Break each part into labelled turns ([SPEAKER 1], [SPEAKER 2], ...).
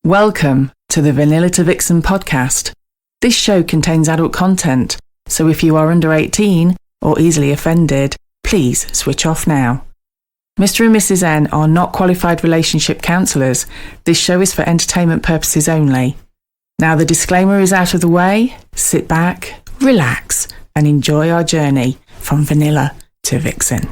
[SPEAKER 1] Welcome to the Vanilla to Vixen podcast. This show contains adult content, so if you are under 18 or easily offended, please switch off now. Mr. and Mrs. N are not qualified relationship counsellors. This show is for entertainment purposes only. Now the disclaimer is out of the way. Sit back, relax, and enjoy our journey from Vanilla to Vixen.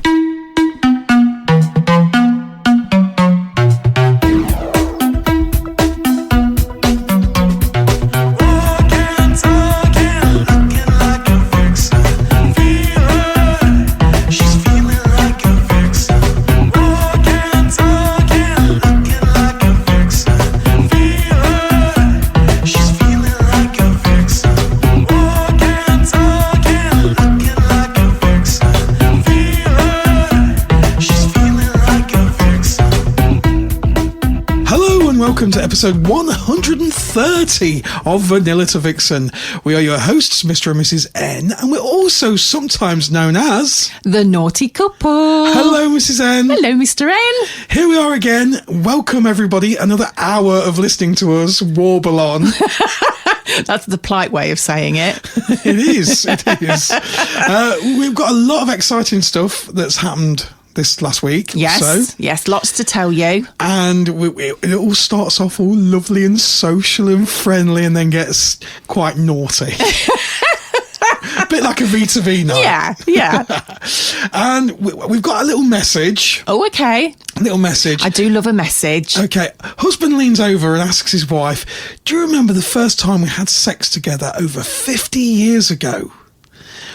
[SPEAKER 2] Welcome to episode 130 of Vanilla to Vixen. We are your hosts, Mr. and Mrs. N, and we're also sometimes known as...
[SPEAKER 1] the Naughty Couple.
[SPEAKER 2] Hello, Mrs. N.
[SPEAKER 1] Hello, Mr. N.
[SPEAKER 2] Here we are again. Welcome, everybody. Another hour of listening to us warble on.
[SPEAKER 1] That's the polite way of saying it.
[SPEAKER 2] It is. We've got a lot of exciting stuff that's happened this last week.
[SPEAKER 1] Yes, lots to tell you.
[SPEAKER 2] And it all starts off all lovely and social and friendly and then gets quite naughty. A bit like a V2V night.
[SPEAKER 1] Yeah.
[SPEAKER 2] And we've got a little message.
[SPEAKER 1] Oh, okay.
[SPEAKER 2] A little message.
[SPEAKER 1] I do love a message.
[SPEAKER 2] Okay. Husband leans over and asks his wife, "Do you remember the first time we had sex together over 50 years ago?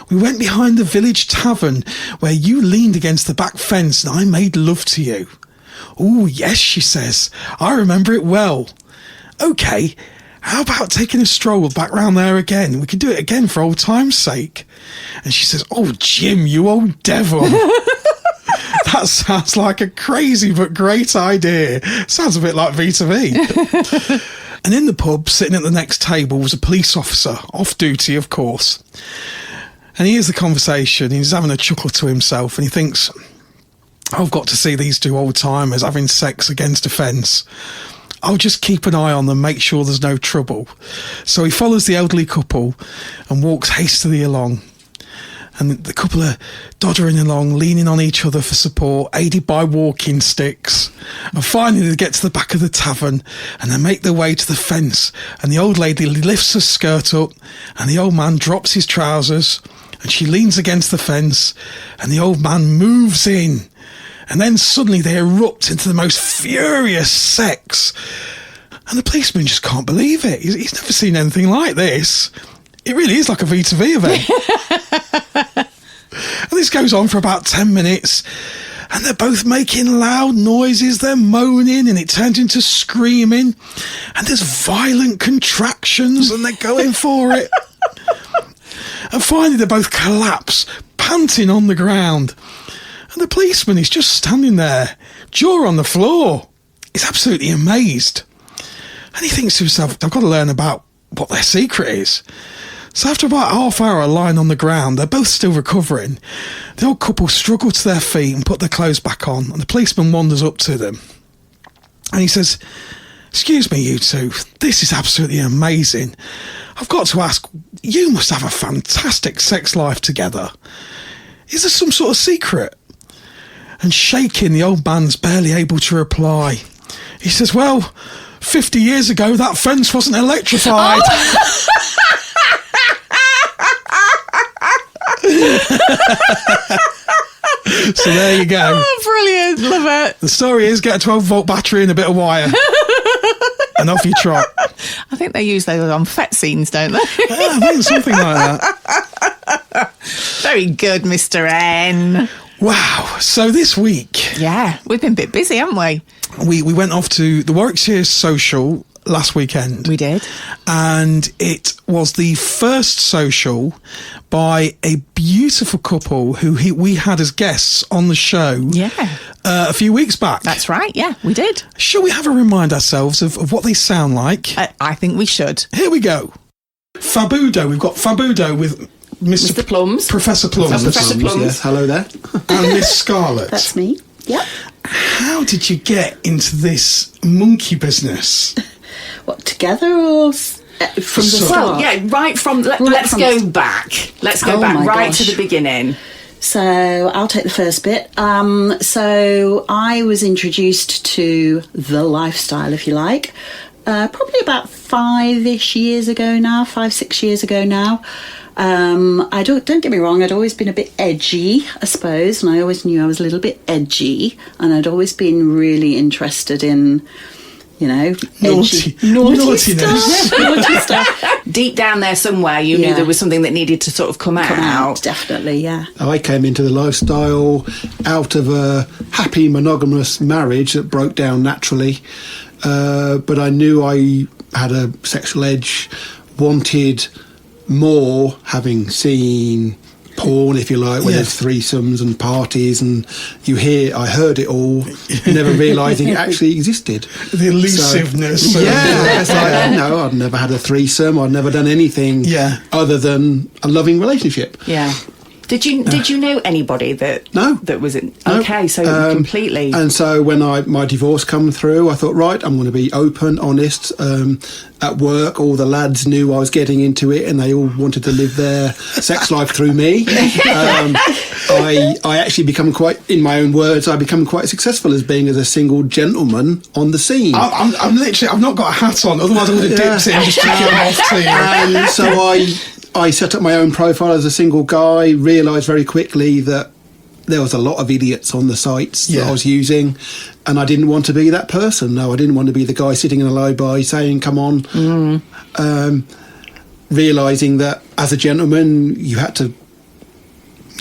[SPEAKER 2] We went behind the village tavern where you leaned against the back fence and I made love to you." "Oh, yes," she says. "I remember it well." "Okay, how about taking a stroll back round there again? We could do it again for old time's sake." And she says, "Oh, Jim, you old devil." That sounds like a crazy but great idea. Sounds a bit like V2V. And in the pub, sitting at the next table, was a police officer, off duty, of course. And he hears the conversation, he's having a chuckle to himself, and he thinks, "I've got to see these two old-timers having sex against a fence. I'll just keep an eye on them, make sure there's no trouble." So he follows the elderly couple and walks hastily along. And the couple are doddering along, leaning on each other for support, aided by walking sticks. And finally they get to the back of the tavern and they make their way to the fence. And the old lady lifts her skirt up and the old man drops his trousers. And she leans against the fence and the old man moves in. And then suddenly they erupt into the most furious sex. And the policeman just can't believe it. He's never seen anything like this. It really is like a V2V event. And this goes on for about 10 minutes. And they're both making loud noises. They're moaning and it turns into screaming. And there's violent contractions and they're going for it. And finally they both collapse, panting on the ground. And the policeman is just standing there, jaw on the floor. He's absolutely amazed. And he thinks to himself, "I've got to learn about what their secret is." So after about half hour lying on the ground, they're both still recovering. The old couple struggle to their feet and put their clothes back on. And the policeman wanders up to them. And he says, "Excuse me, you two, this is absolutely amazing. I've got to ask, you must have a fantastic sex life together. Is there some sort of secret?" And shaking, the old man's barely able to reply. He says, "Well, 50 years ago, that fence wasn't electrified." Oh! So there you go.
[SPEAKER 1] Oh, brilliant. Love it.
[SPEAKER 2] The story is, get a 12-volt battery and a bit of wire. And off you trot.
[SPEAKER 1] I think they use those on fet scenes, don't they?
[SPEAKER 2] Yeah, I think something like that.
[SPEAKER 1] Very good, Mr. N.
[SPEAKER 2] Wow. So this week...
[SPEAKER 1] yeah, we've been a bit busy, haven't we?
[SPEAKER 2] We went off to the Warwickshire social last weekend.
[SPEAKER 1] We did.
[SPEAKER 2] And it was the first social by a beautiful couple who we had as guests on the show a few weeks back.
[SPEAKER 1] That's right, yeah, we did.
[SPEAKER 2] Shall we have a remind ourselves of what they sound like?
[SPEAKER 1] I think we should.
[SPEAKER 2] Here we go. Fabudo. We've got Fabudo with
[SPEAKER 1] Mr. Plums.
[SPEAKER 2] Professor Plums.
[SPEAKER 1] Professor Plums.
[SPEAKER 3] Yes, hello there.
[SPEAKER 2] And Miss Scarlett.
[SPEAKER 4] That's me. Yep.
[SPEAKER 2] How did you get into this monkey business?
[SPEAKER 3] together or from the start?
[SPEAKER 1] Well, yeah, right from... Let's go back. Let's go back right to the beginning.
[SPEAKER 3] So I'll take the first bit. So I was introduced to the lifestyle, if you like, probably about 6 years ago now. Don't get me wrong, I'd always been a bit edgy, I suppose, and I always knew I was a little bit edgy, and I'd always been really interested in, naughty stuff.
[SPEAKER 1] Deep down there somewhere, you knew there was something that needed to sort of come out.
[SPEAKER 3] Definitely, yeah.
[SPEAKER 4] I came into the lifestyle out of a happy monogamous marriage that broke down naturally, but I knew I had a sexual edge, wanted more, having seen porn, if you like, where there's threesomes and parties, and I heard it all, never realising it actually existed.
[SPEAKER 2] The elusiveness.
[SPEAKER 4] It's like, I'd never had a threesome, I'd never done anything other than a loving relationship.
[SPEAKER 1] Yeah. Did you know anybody that was in? Okay, so completely.
[SPEAKER 4] And so when my divorce come through, I thought, right, I'm going to be open, honest. At work, all the lads knew I was getting into it, and they all wanted to live their sex life through me. I actually become quite, in my own words, I become quite successful as a single gentleman on the scene.
[SPEAKER 2] I'm literally, I've not got a hat on, otherwise I would have dipped it and just took it off to you.
[SPEAKER 4] And so I set up my own profile as a single guy, realised very quickly that there was a lot of idiots on the sites that I was using, and I didn't want to be that person. No, I didn't want to be the guy sitting in a lie-by saying, come on. Realising that as a gentleman, you had to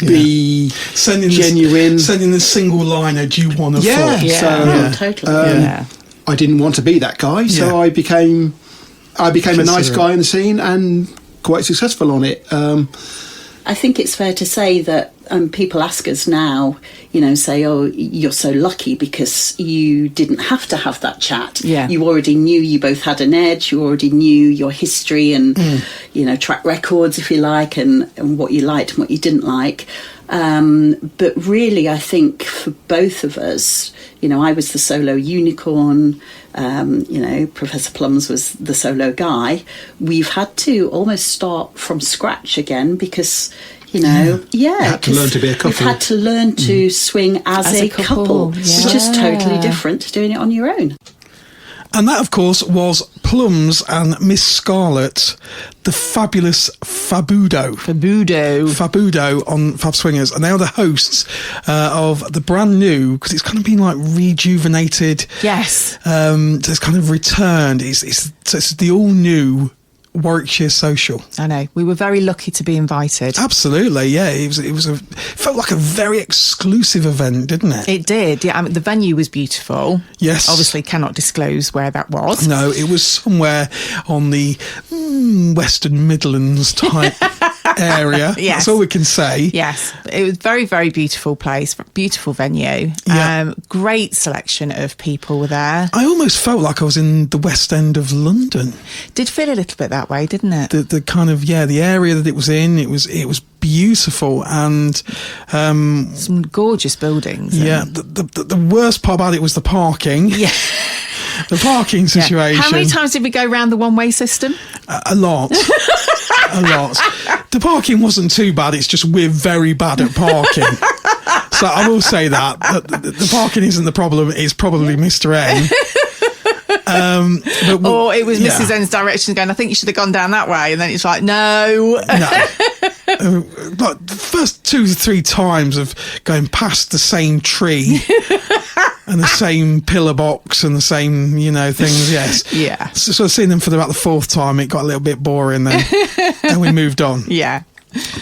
[SPEAKER 4] be genuine.
[SPEAKER 2] Sending the single liner, do you want to fuck?
[SPEAKER 3] Totally.
[SPEAKER 4] I didn't want to be that guy, so I became a nice guy in the scene and quite successful on it.
[SPEAKER 3] I think it's fair to say that people ask us now, say, oh, you're so lucky because you didn't have to have that chat.
[SPEAKER 1] Yeah.
[SPEAKER 3] You already knew you both had an edge. You already knew your history and, track records, if you like, and what you liked and what you didn't like. But really, I think for both of us, I was the solo unicorn, Professor Plums was the solo guy. We've had to almost start from scratch again because,
[SPEAKER 4] had to learn to be a couple.
[SPEAKER 3] You've had to learn to swing as a couple. It's just totally different to doing it on your own.
[SPEAKER 2] And that, of course, was Plums and Miss Scarlett, the fabulous Fabudo on Fab Swingers. And they are the hosts of the brand new, because it's kind of been like rejuvenated.
[SPEAKER 1] Yes.
[SPEAKER 2] It's kind of returned. It's the all new Warwickshire Social.
[SPEAKER 1] I know. We were very lucky to be invited.
[SPEAKER 2] Absolutely, yeah. It felt like a very exclusive event, didn't it?
[SPEAKER 1] It did, yeah. I mean, the venue was beautiful.
[SPEAKER 2] Yes.
[SPEAKER 1] Obviously cannot disclose where that was.
[SPEAKER 2] No, it was somewhere on the Western Midlands type area.
[SPEAKER 1] Yes.
[SPEAKER 2] That's all we can say.
[SPEAKER 1] Yes. It was very, very beautiful place, beautiful venue.
[SPEAKER 2] Yeah.
[SPEAKER 1] Great selection of people were there.
[SPEAKER 2] I almost felt like I was in the West End of London.
[SPEAKER 1] Did feel a little bit that way, didn't it?
[SPEAKER 2] The kind of, the area that it was in, it was beautiful and
[SPEAKER 1] some gorgeous buildings.
[SPEAKER 2] Yeah. The worst part about it was the parking.
[SPEAKER 1] Yeah.
[SPEAKER 2] The parking situation.
[SPEAKER 1] Yeah. How many times did we go round the one-way system?
[SPEAKER 2] A lot. A lot. The parking wasn't too bad, it's just we're very bad at parking. So I will say that the parking isn't the problem, it's probably Mr. N.
[SPEAKER 1] Or it was Mrs. N's direction going, I think you should have gone down that way, and then it's like, no.
[SPEAKER 2] Like the first 2 to 3 times of going past the same tree and the same pillar box and the same, things, yes.
[SPEAKER 1] Yeah.
[SPEAKER 2] So seeing them for about the 4th time, it got a little bit boring then. And we moved on.
[SPEAKER 1] Yeah.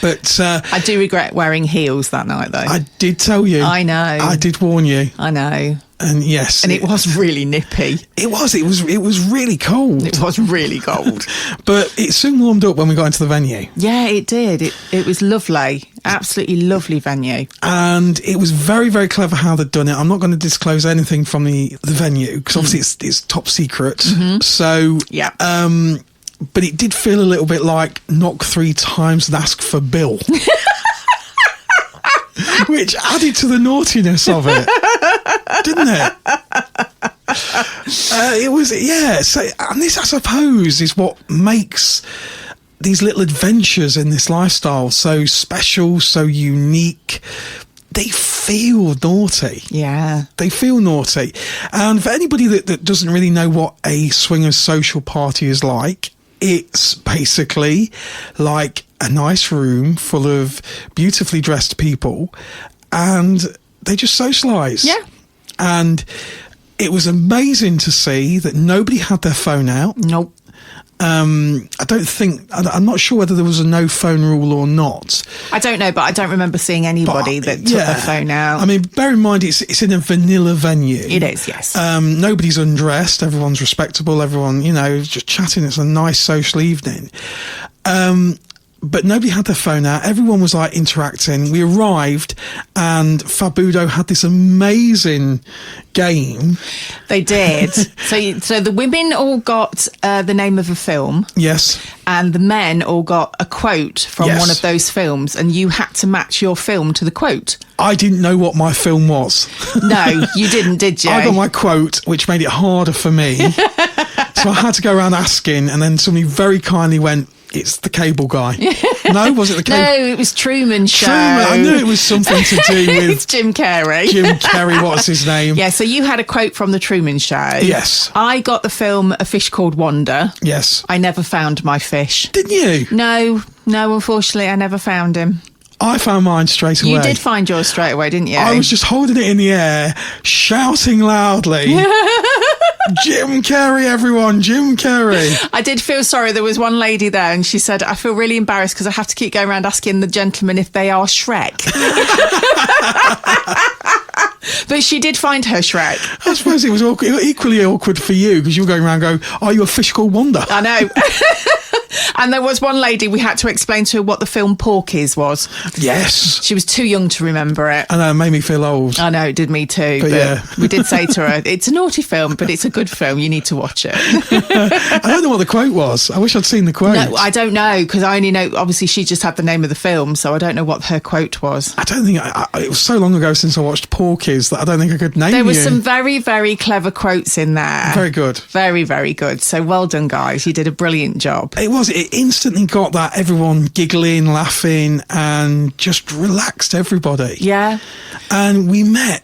[SPEAKER 2] But
[SPEAKER 1] I do regret wearing heels that night, though.
[SPEAKER 2] I did tell you.
[SPEAKER 1] I know.
[SPEAKER 2] I did warn you.
[SPEAKER 1] I know.
[SPEAKER 2] And yes.
[SPEAKER 1] And it was really nippy.
[SPEAKER 2] It was really cold.
[SPEAKER 1] It was really cold.
[SPEAKER 2] But it soon warmed up when we got into the venue.
[SPEAKER 1] Yeah, it did. It was lovely. Absolutely lovely venue.
[SPEAKER 2] And it was very, very clever how they'd done it. I'm not going to disclose anything from the venue because obviously it's top secret. Mm-hmm. So,
[SPEAKER 1] yeah.
[SPEAKER 2] But it did feel a little bit like knock 3 times and ask for bill. Which added to the naughtiness of it, didn't it? It was, yeah. So, and this, I suppose, is what makes these little adventures in this lifestyle so special, so unique. They feel naughty.
[SPEAKER 1] Yeah.
[SPEAKER 2] They feel naughty. And for anybody that doesn't really know what a swingers social party is like, it's basically like a nice room full of beautifully dressed people, and they just socialise.
[SPEAKER 1] Yeah.
[SPEAKER 2] And it was amazing to see that nobody had their phone out.
[SPEAKER 1] Nope.
[SPEAKER 2] I'm not sure whether there was a no phone rule or not.
[SPEAKER 1] I don't know, but I don't remember seeing anybody that took their phone out.
[SPEAKER 2] I mean, bear in mind, it's in a vanilla venue.
[SPEAKER 1] It is, yes.
[SPEAKER 2] Nobody's undressed. Everyone's respectable. Everyone, just chatting. It's a nice social evening. But nobody had their phone out. Everyone was like interacting. We arrived and Fabudo had this amazing game.
[SPEAKER 1] They did. So the women all got the name of a film.
[SPEAKER 2] Yes.
[SPEAKER 1] And the men all got a quote from one of those films, and you had to match your film to the quote.
[SPEAKER 2] I didn't know what my film was.
[SPEAKER 1] No, you didn't, did you?
[SPEAKER 2] I got my quote, which made it harder for me. So I had to go around asking, and then somebody very kindly went, "It's the cable guy." No, was it the cable?
[SPEAKER 1] No, it was Truman Show.
[SPEAKER 2] Truman. I knew it was something to do with
[SPEAKER 1] It's Jim Carrey.
[SPEAKER 2] Jim Carrey, what's his name?
[SPEAKER 1] Yeah, so you had a quote from the Truman Show.
[SPEAKER 2] Yes.
[SPEAKER 1] I got the film A Fish Called Wanda.
[SPEAKER 2] Yes.
[SPEAKER 1] I never found my fish.
[SPEAKER 2] Didn't you?
[SPEAKER 1] No, unfortunately, I never found him.
[SPEAKER 2] I found mine straight away.
[SPEAKER 1] You did find yours straight away, didn't you?
[SPEAKER 2] I was just holding it in the air, shouting loudly. Jim Carrey, everyone, Jim Carrey.
[SPEAKER 1] I did feel sorry. There was one lady there and she said, I feel really embarrassed because I have to keep going around asking the gentlemen if they are Shrek. But she did find her Shrek.
[SPEAKER 2] I suppose it was equally awkward for you because you were going around going, "Are you a fish called Wanda?"
[SPEAKER 1] I know. And there was one lady we had to explain to her what the film Porky's was.
[SPEAKER 2] Yes.
[SPEAKER 1] She was too young to remember it.
[SPEAKER 2] I know, it made me feel old.
[SPEAKER 1] I know, it did me too. But
[SPEAKER 2] yeah.
[SPEAKER 1] We did say to her, it's a naughty film, but it's a good film. You need to watch it.
[SPEAKER 2] I don't know what the quote was. I wish I'd seen the quote.
[SPEAKER 1] No, I don't know, because I only know, obviously, she just had the name of the film, so I don't know what her quote was.
[SPEAKER 2] I don't think, it was so long ago since I watched Porky's that I don't think I could name
[SPEAKER 1] There
[SPEAKER 2] you.
[SPEAKER 1] was some very, very clever quotes in there.
[SPEAKER 2] Very good.
[SPEAKER 1] Very, very good. So well done, guys. You did a brilliant job.
[SPEAKER 2] It instantly got that everyone giggling, laughing, and just relaxed everybody.
[SPEAKER 1] Yeah.
[SPEAKER 2] And we met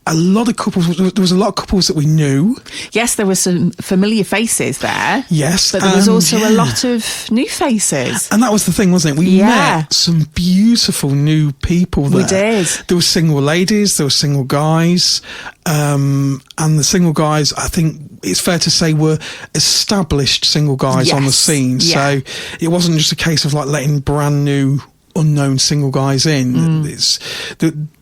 [SPEAKER 2] a lot of couples. There was a lot of couples that we knew.
[SPEAKER 1] Yes, there were some familiar faces there.
[SPEAKER 2] Yes.
[SPEAKER 1] But there was also a lot of new faces.
[SPEAKER 2] And that was the thing, wasn't it? We met some beautiful new people there.
[SPEAKER 1] We did.
[SPEAKER 2] There were single ladies, there were single guys. And the single guys, I think it's fair to say, were established single guys on the scene.
[SPEAKER 1] Yeah.
[SPEAKER 2] So it wasn't just a case of like letting brand new, unknown single guys in.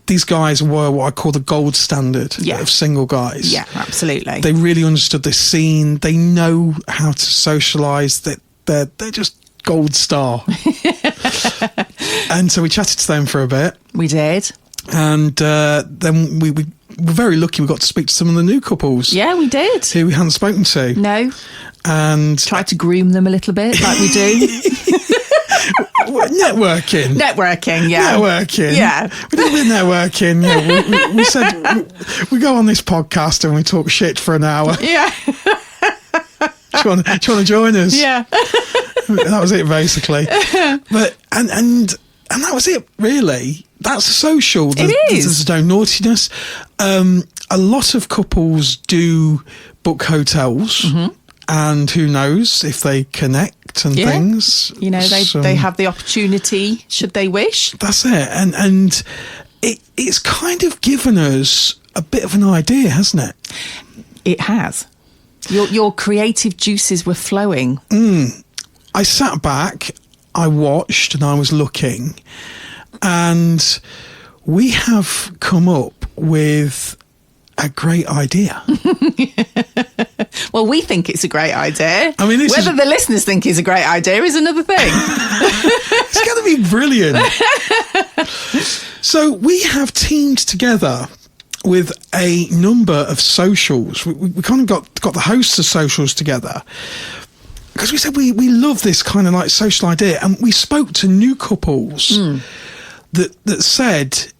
[SPEAKER 2] These guys were what I call the gold standard of single guys.
[SPEAKER 1] Yeah, absolutely.
[SPEAKER 2] They really understood the scene. They know how to socialise. They're just gold star. And so we chatted to them for a bit.
[SPEAKER 1] We did.
[SPEAKER 2] And then we were very lucky we got to speak to some of the new couples.
[SPEAKER 1] Yeah, we did.
[SPEAKER 2] Who we hadn't spoken to.
[SPEAKER 1] No.
[SPEAKER 2] And
[SPEAKER 1] tried to groom them a little bit, like we do.
[SPEAKER 2] Networking.
[SPEAKER 1] Networking, yeah.
[SPEAKER 2] Networking.
[SPEAKER 1] Yeah.
[SPEAKER 2] We did a bit of networking. Yeah, we said we go on this podcast and we talk shit for an hour.
[SPEAKER 1] Yeah.
[SPEAKER 2] Do you want to join us?
[SPEAKER 1] Yeah.
[SPEAKER 2] That was it, basically. But and that was it, really. That's social.
[SPEAKER 1] It is.
[SPEAKER 2] There's no naughtiness. A lot of couples do book hotels. Mm-hmm. And who knows if they connect and things.
[SPEAKER 1] You know, they have the opportunity, should they wish.
[SPEAKER 2] That's it. And it's kind of given us a bit of an idea, hasn't it?
[SPEAKER 1] It has. Your creative juices were flowing.
[SPEAKER 2] I sat back, I watched, and I was looking. And we have come up with a great idea.
[SPEAKER 1] Well, we think it's a great idea.
[SPEAKER 2] I mean,
[SPEAKER 1] whether the listeners think it's a great idea is another thing.
[SPEAKER 2] It's going to be brilliant. So we have teamed together with a number of socials. We kind of got the hosts of socials together because we said we love this kind of like social idea, and we spoke to new couples that said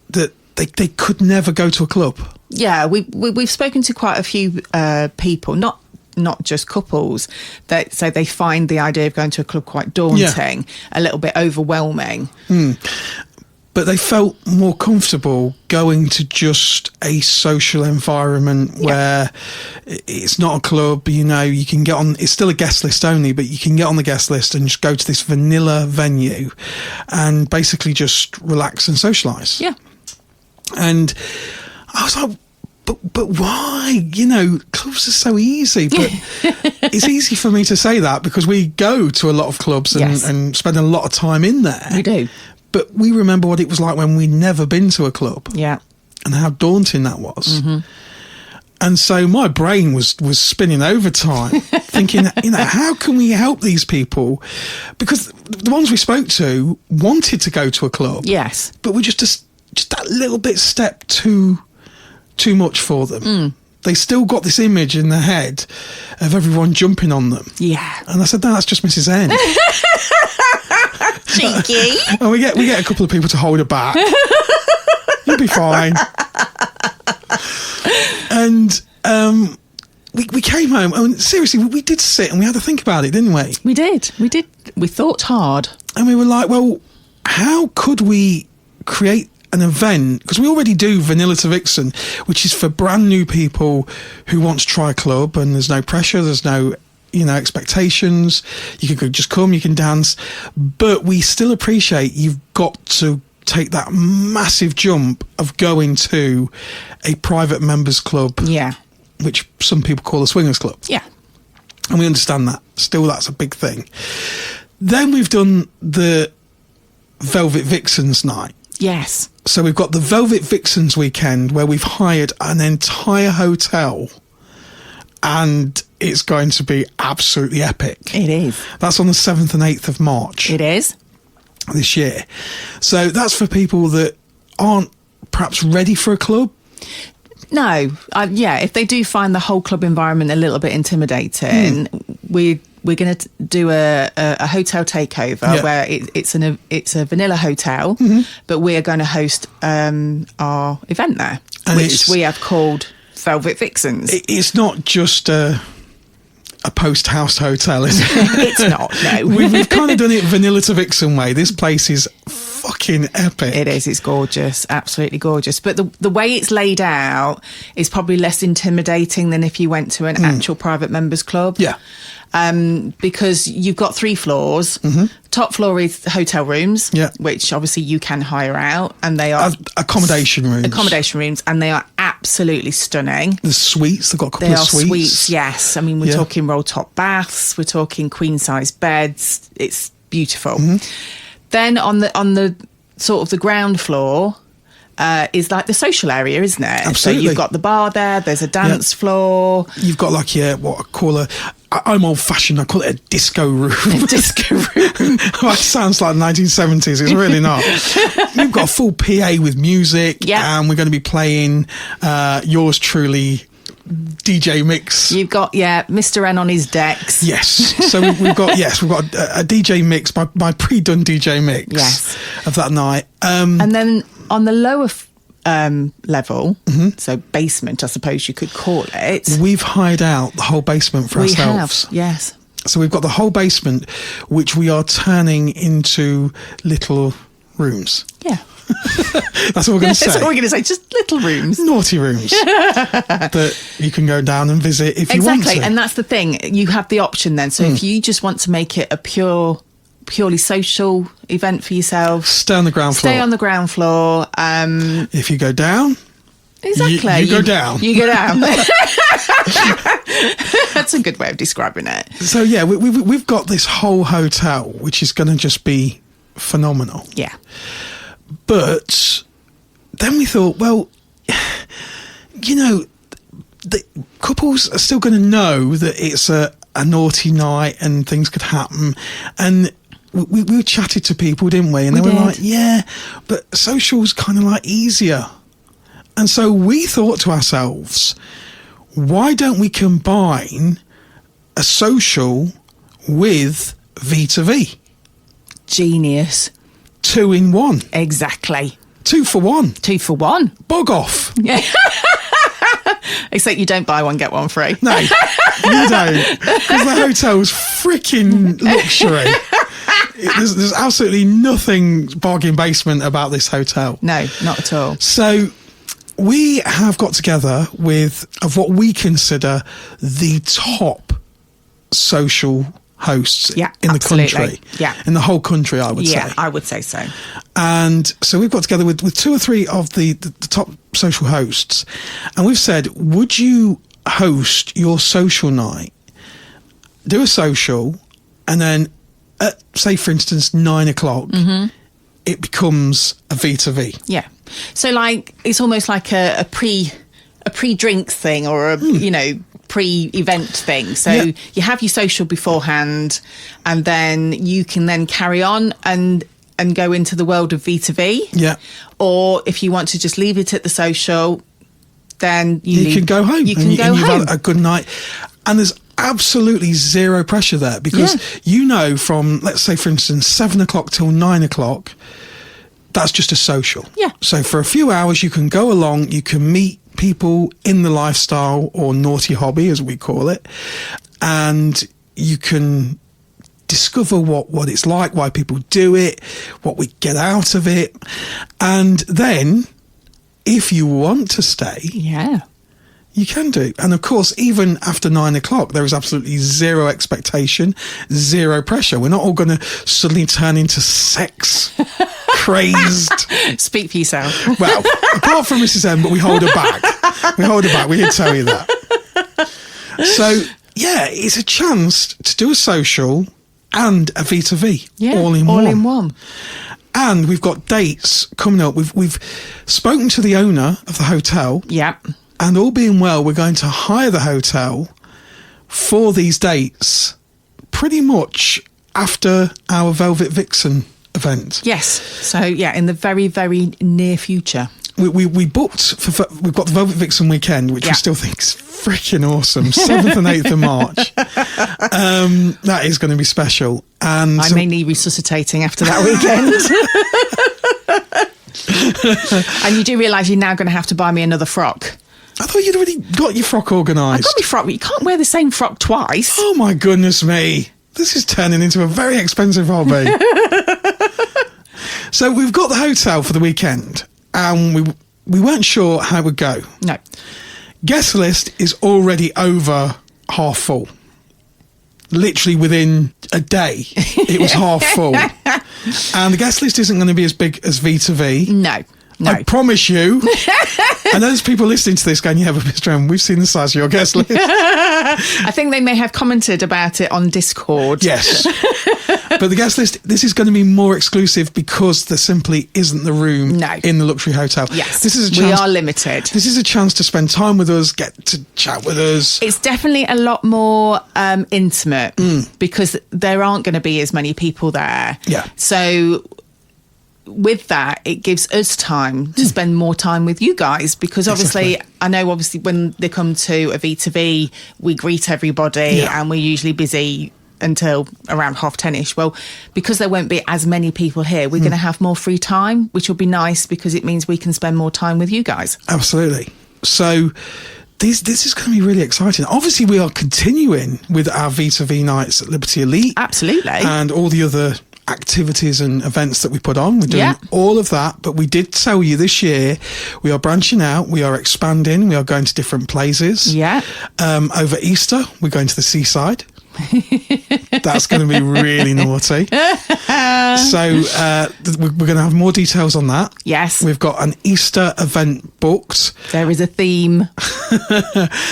[SPEAKER 2] that they could never go to a club.
[SPEAKER 1] Yeah, we've spoken to quite a few people, not just couples, that say they find the idea of going to a club quite daunting, a little bit overwhelming.
[SPEAKER 2] But they felt more comfortable going to just a social environment where it's not a club, you know, you can get on, it's still a guest list only, but you can get on the guest list and just go to this vanilla venue and basically just relax and socialise.
[SPEAKER 1] Yeah.
[SPEAKER 2] And I was like, but why? You know, clubs are so easy. But it's easy for me to say that because we go to a lot of clubs and spend a lot of time in there.
[SPEAKER 1] We do.
[SPEAKER 2] But we remember what it was like when we'd never been to a club.
[SPEAKER 1] Yeah.
[SPEAKER 2] And how daunting that was. And so my brain was spinning overtime, thinking, you know, how can we help these people? Because the ones we spoke to wanted to go to a club.
[SPEAKER 1] Yes.
[SPEAKER 2] But we're just that little bit step too much for them. They still got this image in their head of everyone jumping on them.
[SPEAKER 1] Yeah.
[SPEAKER 2] And I said, no, that's just Mrs. N.
[SPEAKER 1] Cheeky.
[SPEAKER 2] And we get a couple of people to hold her back. You'll be fine. And we came home and seriously, we did sit and we had to think about it, didn't we?
[SPEAKER 1] We did. We thought hard.
[SPEAKER 2] And we were like, well, how could we create an event? Because we already do Vanilla to Vixen, which is for brand new people who want to try a club, and there's no pressure, there's no, you know, expectations. You can just come, you can dance, but we still appreciate you've got to take that massive jump of going to a private members club.
[SPEAKER 1] Yeah.
[SPEAKER 2] Which some people call a swingers club.
[SPEAKER 1] Yeah.
[SPEAKER 2] And we understand that. Still, that's a big thing. Then we've done the Velvet Vixens night.
[SPEAKER 1] Yes.
[SPEAKER 2] So we've got the Velvet Vixens weekend where we've hired an entire hotel and it's going to be absolutely epic.
[SPEAKER 1] It is.
[SPEAKER 2] That's on the 7th and 8th of March.
[SPEAKER 1] It is.
[SPEAKER 2] This year. So that's for people that aren't perhaps ready for a club.
[SPEAKER 1] No. If they do find the whole club environment a little bit intimidating, we're going to do a hotel takeover where it's a vanilla hotel, but we are going to host our event there, which we have called Velvet Vixens.
[SPEAKER 2] It's not just a post-house hotel, is it?
[SPEAKER 1] It's not, no.
[SPEAKER 2] We've kind of done it Vanilla to Vixen way. This place is fucking epic.
[SPEAKER 1] It is. It's gorgeous. Absolutely gorgeous. But the way it's laid out is probably less intimidating than if you went to an actual private members club.
[SPEAKER 2] Yeah.
[SPEAKER 1] Because you've got 3 floors. Top floor is hotel rooms, which obviously you can hire out, and they are
[SPEAKER 2] accommodation rooms,
[SPEAKER 1] and they are absolutely stunning.
[SPEAKER 2] The suites, they've got a couple of suites.
[SPEAKER 1] Suites, yes. I mean, we're talking roll top baths, we're talking queen size beds. It's beautiful. Then on the sort of the ground floor is like the social area, isn't it?
[SPEAKER 2] Absolutely.
[SPEAKER 1] So you've got the bar there. There's a dance floor.
[SPEAKER 2] You've got like what I call I'm old-fashioned. I call it a disco room.
[SPEAKER 1] A disco room.
[SPEAKER 2] That sounds like 1970s. It's really not. You've got a full PA with music, and we're going to be playing yours truly, DJ mix.
[SPEAKER 1] You've got Mr. N on his decks.
[SPEAKER 2] Yes. So we've got a DJ mix, my pre-done DJ mix of that night. And
[SPEAKER 1] then on the lower level, so basement, I suppose you could call it.
[SPEAKER 2] We've hired out the whole basement for ourselves.
[SPEAKER 1] We have, yes.
[SPEAKER 2] So we've got the whole basement, which we are turning into little rooms.
[SPEAKER 1] Yeah.
[SPEAKER 2] That's what we're going to say.
[SPEAKER 1] That's what we're going to say. Just little rooms.
[SPEAKER 2] Naughty rooms that you can go down and visit if you want to.
[SPEAKER 1] Exactly. And that's the thing. You have the option then. So if you just want to make it a purely social event for yourself,
[SPEAKER 2] stay on the ground floor.
[SPEAKER 1] Stay on the ground floor.
[SPEAKER 2] If you go down,
[SPEAKER 1] exactly,
[SPEAKER 2] you go down.
[SPEAKER 1] You go down. That's a good way of describing it.
[SPEAKER 2] So yeah, we've got this whole hotel, which is going to just be phenomenal.
[SPEAKER 1] Yeah.
[SPEAKER 2] But then we thought, well, you know, the couples are still going to know that it's a naughty night and things could happen. And we chatted to people, didn't we? And they were like, yeah, but social's kind of like easier. And so we thought to ourselves, why don't we combine a social with V2V?
[SPEAKER 1] Genius.
[SPEAKER 2] 2 in 1.
[SPEAKER 1] Exactly.
[SPEAKER 2] 2 for 1.
[SPEAKER 1] 2 for 1.
[SPEAKER 2] Bog off.
[SPEAKER 1] Yeah. Except you don't buy one, get one free.
[SPEAKER 2] No, you don't. Because the hotel's freaking luxury. There's absolutely nothing bargain basement about this hotel.
[SPEAKER 1] No, not at all.
[SPEAKER 2] So we have got together of what we consider the top social hosts in the country.
[SPEAKER 1] Yeah.
[SPEAKER 2] In the whole country, I would say.
[SPEAKER 1] Yeah, I would say so.
[SPEAKER 2] And so we've got together with 2 or 3 of the top social hosts, and we've said, would you host your social night, do a social, and then at, say, for instance, 9 o'clock, it becomes a V2V.
[SPEAKER 1] Yeah. So like, it's almost like a pre-drink thing, or pre-event thing. So you have your social beforehand, and then you can then carry on and go into the world of V2V.
[SPEAKER 2] Yeah.
[SPEAKER 1] Or if you want to just leave it at the social, then you
[SPEAKER 2] can go home.
[SPEAKER 1] You can go home.
[SPEAKER 2] You've had a good night. And there's absolutely zero pressure there, because from, let's say, for instance, 7 o'clock till 9 o'clock, that's just a social.
[SPEAKER 1] Yeah.
[SPEAKER 2] So for a few hours, you can go along, you can meet people in the lifestyle, or naughty hobby, as we call it, and you can discover what it's like, why people do it, what we get out of it. And then, if you want to stay...
[SPEAKER 1] Yeah.
[SPEAKER 2] You can do. And of course, even after 9 o'clock, there is absolutely zero expectation, zero pressure. We're not all going to suddenly turn into sex crazed.
[SPEAKER 1] Speak for yourself.
[SPEAKER 2] Well, apart from Mrs. M, but we hold her back. We did tell you that. So, yeah, it's a chance to do a social and a V2V all in one. And we've got dates coming up. We've spoken to the owner of the hotel.
[SPEAKER 1] Yeah.
[SPEAKER 2] And all being well, we're going to hire the hotel for these dates pretty much after our Velvet Vixen event.
[SPEAKER 1] Yes. So, yeah, in the very, very near future.
[SPEAKER 2] We booked, we've got the Velvet Vixen weekend, which we still think is freaking awesome. 7th and 8th of March. That is going to be special. And
[SPEAKER 1] I'm mainly resuscitating after that weekend. And you do realise you're now going to have to buy me another frock.
[SPEAKER 2] I thought you'd already got your frock organised.
[SPEAKER 1] I got my frock, but you can't wear the same frock twice.
[SPEAKER 2] Oh my goodness me. This is turning into a very expensive hobby. So we've got the hotel for the weekend, and we weren't sure how it would go.
[SPEAKER 1] No.
[SPEAKER 2] Guest list is already over half full. Literally within a day, it was half full. And the guest list isn't going to be as big as V2V.
[SPEAKER 1] No.
[SPEAKER 2] I promise you. And those people listening to this going, yeah, but Mr. M, we've seen the size of your guest list.
[SPEAKER 1] I think they may have commented about it on Discord.
[SPEAKER 2] Yes. But the guest list, this is going to be more exclusive because there simply isn't the room in the luxury hotel.
[SPEAKER 1] Yes,
[SPEAKER 2] this is a chance,
[SPEAKER 1] we are limited.
[SPEAKER 2] This is a chance to spend time with us, get to chat with us.
[SPEAKER 1] It's definitely a lot more intimate because there aren't going to be as many people there.
[SPEAKER 2] Yeah.
[SPEAKER 1] So with that, it gives us time to spend more time with you guys, because obviously, I know when they come to a V2V, we greet everybody and we're usually busy until around 10:30ish. Well, because there won't be as many people here, we're going to have more free time, which will be nice because it means we can spend more time with you guys.
[SPEAKER 2] Absolutely. So this is going to be really exciting. Obviously, we are continuing with our V2V nights at Liberty Elite.
[SPEAKER 1] Absolutely.
[SPEAKER 2] And all the other activities and events that we put on. We're doing all of that, but we did tell you this year we are branching out, we are expanding, we are going to different places.
[SPEAKER 1] Yeah.
[SPEAKER 2] Over Easter, we're going to the seaside. That's going to be really naughty. So we're going to have more details on that.
[SPEAKER 1] Yes.
[SPEAKER 2] We've got an Easter event booked.
[SPEAKER 1] There is a theme.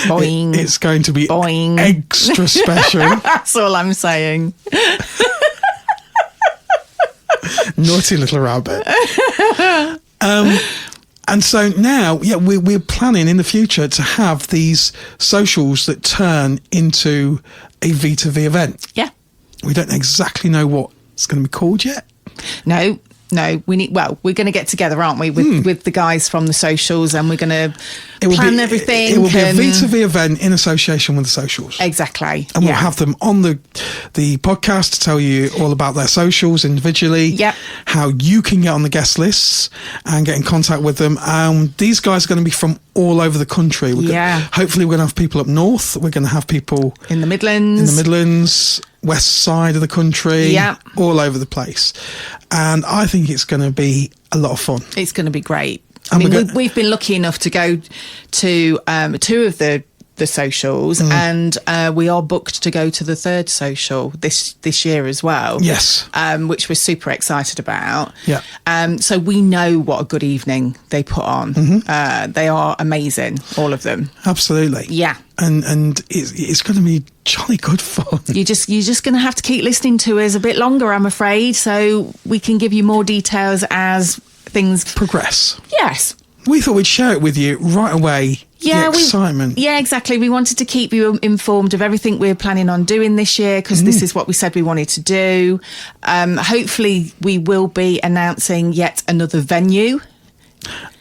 [SPEAKER 1] Boing.
[SPEAKER 2] It's going to be
[SPEAKER 1] Boing.
[SPEAKER 2] Extra special.
[SPEAKER 1] That's all I'm saying.
[SPEAKER 2] Naughty little rabbit. And so now, we're planning in the future to have these socials that turn into a V2V event.
[SPEAKER 1] Yeah.
[SPEAKER 2] We don't exactly know what it's going to be called yet.
[SPEAKER 1] No, No, we're going to get together, aren't we, with the guys from the socials, and we're going to plan everything.
[SPEAKER 2] It will be a V2V event in association with the socials.
[SPEAKER 1] Exactly.
[SPEAKER 2] And we'll have them on the podcast to tell you all about their socials individually, how you can get on the guest lists and get in contact with them. These guys are going to be from all over the country. Hopefully we're going to have people up north. We're going to have people
[SPEAKER 1] in the Midlands.
[SPEAKER 2] West side of the country, all over the place. And I think it's going to be a lot of fun.
[SPEAKER 1] It's going to be great. I mean, we've been lucky enough to go to 2 of the socials, and we are booked to go to the 3rd social this year as well.
[SPEAKER 2] Yes.
[SPEAKER 1] Which we're super excited about.
[SPEAKER 2] Yeah.
[SPEAKER 1] So we know what a good evening they put on. They are amazing, all of them.
[SPEAKER 2] Absolutely.
[SPEAKER 1] Yeah.
[SPEAKER 2] And it's going to be jolly good fun. You're
[SPEAKER 1] just going to have to keep listening to us a bit longer, I'm afraid, so we can give you more details as things
[SPEAKER 2] progress.
[SPEAKER 1] Yes.
[SPEAKER 2] We thought we'd share it with you right away. The excitement.
[SPEAKER 1] Yeah, exactly. We wanted to keep you informed of everything we're planning on doing this year, because this is what we said we wanted to do. Hopefully we will be announcing yet another venue.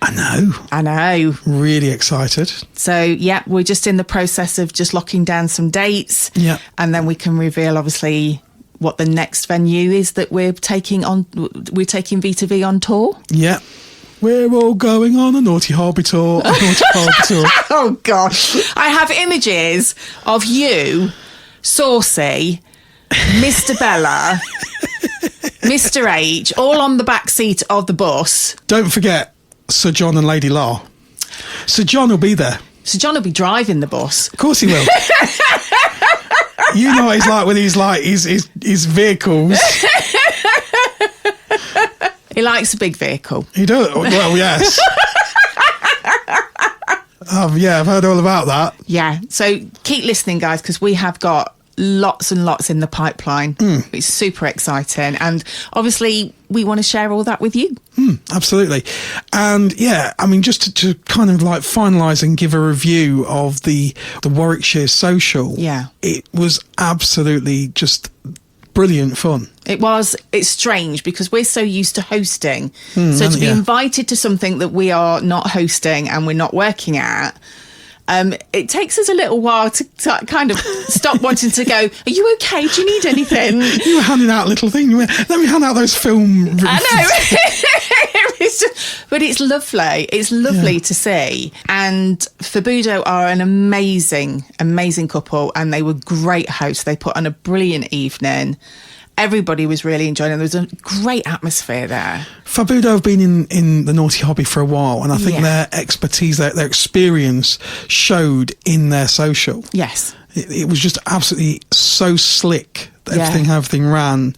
[SPEAKER 2] I know. Really excited.
[SPEAKER 1] So, we're just in the process of just locking down some dates.
[SPEAKER 2] Yeah.
[SPEAKER 1] And then we can reveal, obviously, what the next venue is that we're taking on. We're taking V2V on tour.
[SPEAKER 2] Yeah. We're all going on a Naughty Hobby tour.
[SPEAKER 1] Oh, gosh. I have images of you, Saucy, Mr. Bella, Mr. H, all on the back seat of the bus.
[SPEAKER 2] Don't forget Sir John and Lady Law. Sir John will be there.
[SPEAKER 1] Sir John will be driving the bus.
[SPEAKER 2] Of course he will. You know what he's like with his vehicles.
[SPEAKER 1] He likes a big vehicle.
[SPEAKER 2] He does? Well, yes. I've heard all about that.
[SPEAKER 1] Yeah, so keep listening, guys, because we have got lots and lots in the pipeline. It's super exciting, and obviously we want to share all that with you.
[SPEAKER 2] Absolutely. And just to kind of like finalise and give a review of the Warwickshire social.
[SPEAKER 1] Yeah.
[SPEAKER 2] It was absolutely just brilliant fun.
[SPEAKER 1] It's strange because we're so used to hosting. So to be invited to something that we are not hosting and we're not working at, it takes us a little while to kind of stop wanting to go, are you okay? Do you need anything?
[SPEAKER 2] You were handing out little things. Let me hand out those film...
[SPEAKER 1] I know. But it's lovely. It's lovely to see. And Fabudo are an amazing, amazing couple, and they were great hosts. They put on a brilliant evening. Everybody was really enjoying it. There was a great atmosphere there.
[SPEAKER 2] Fabudo have been in the Naughty Hobby for a while, and I think their expertise, their experience showed in their social.
[SPEAKER 1] Yes.
[SPEAKER 2] It was just absolutely so slick. Everything ran,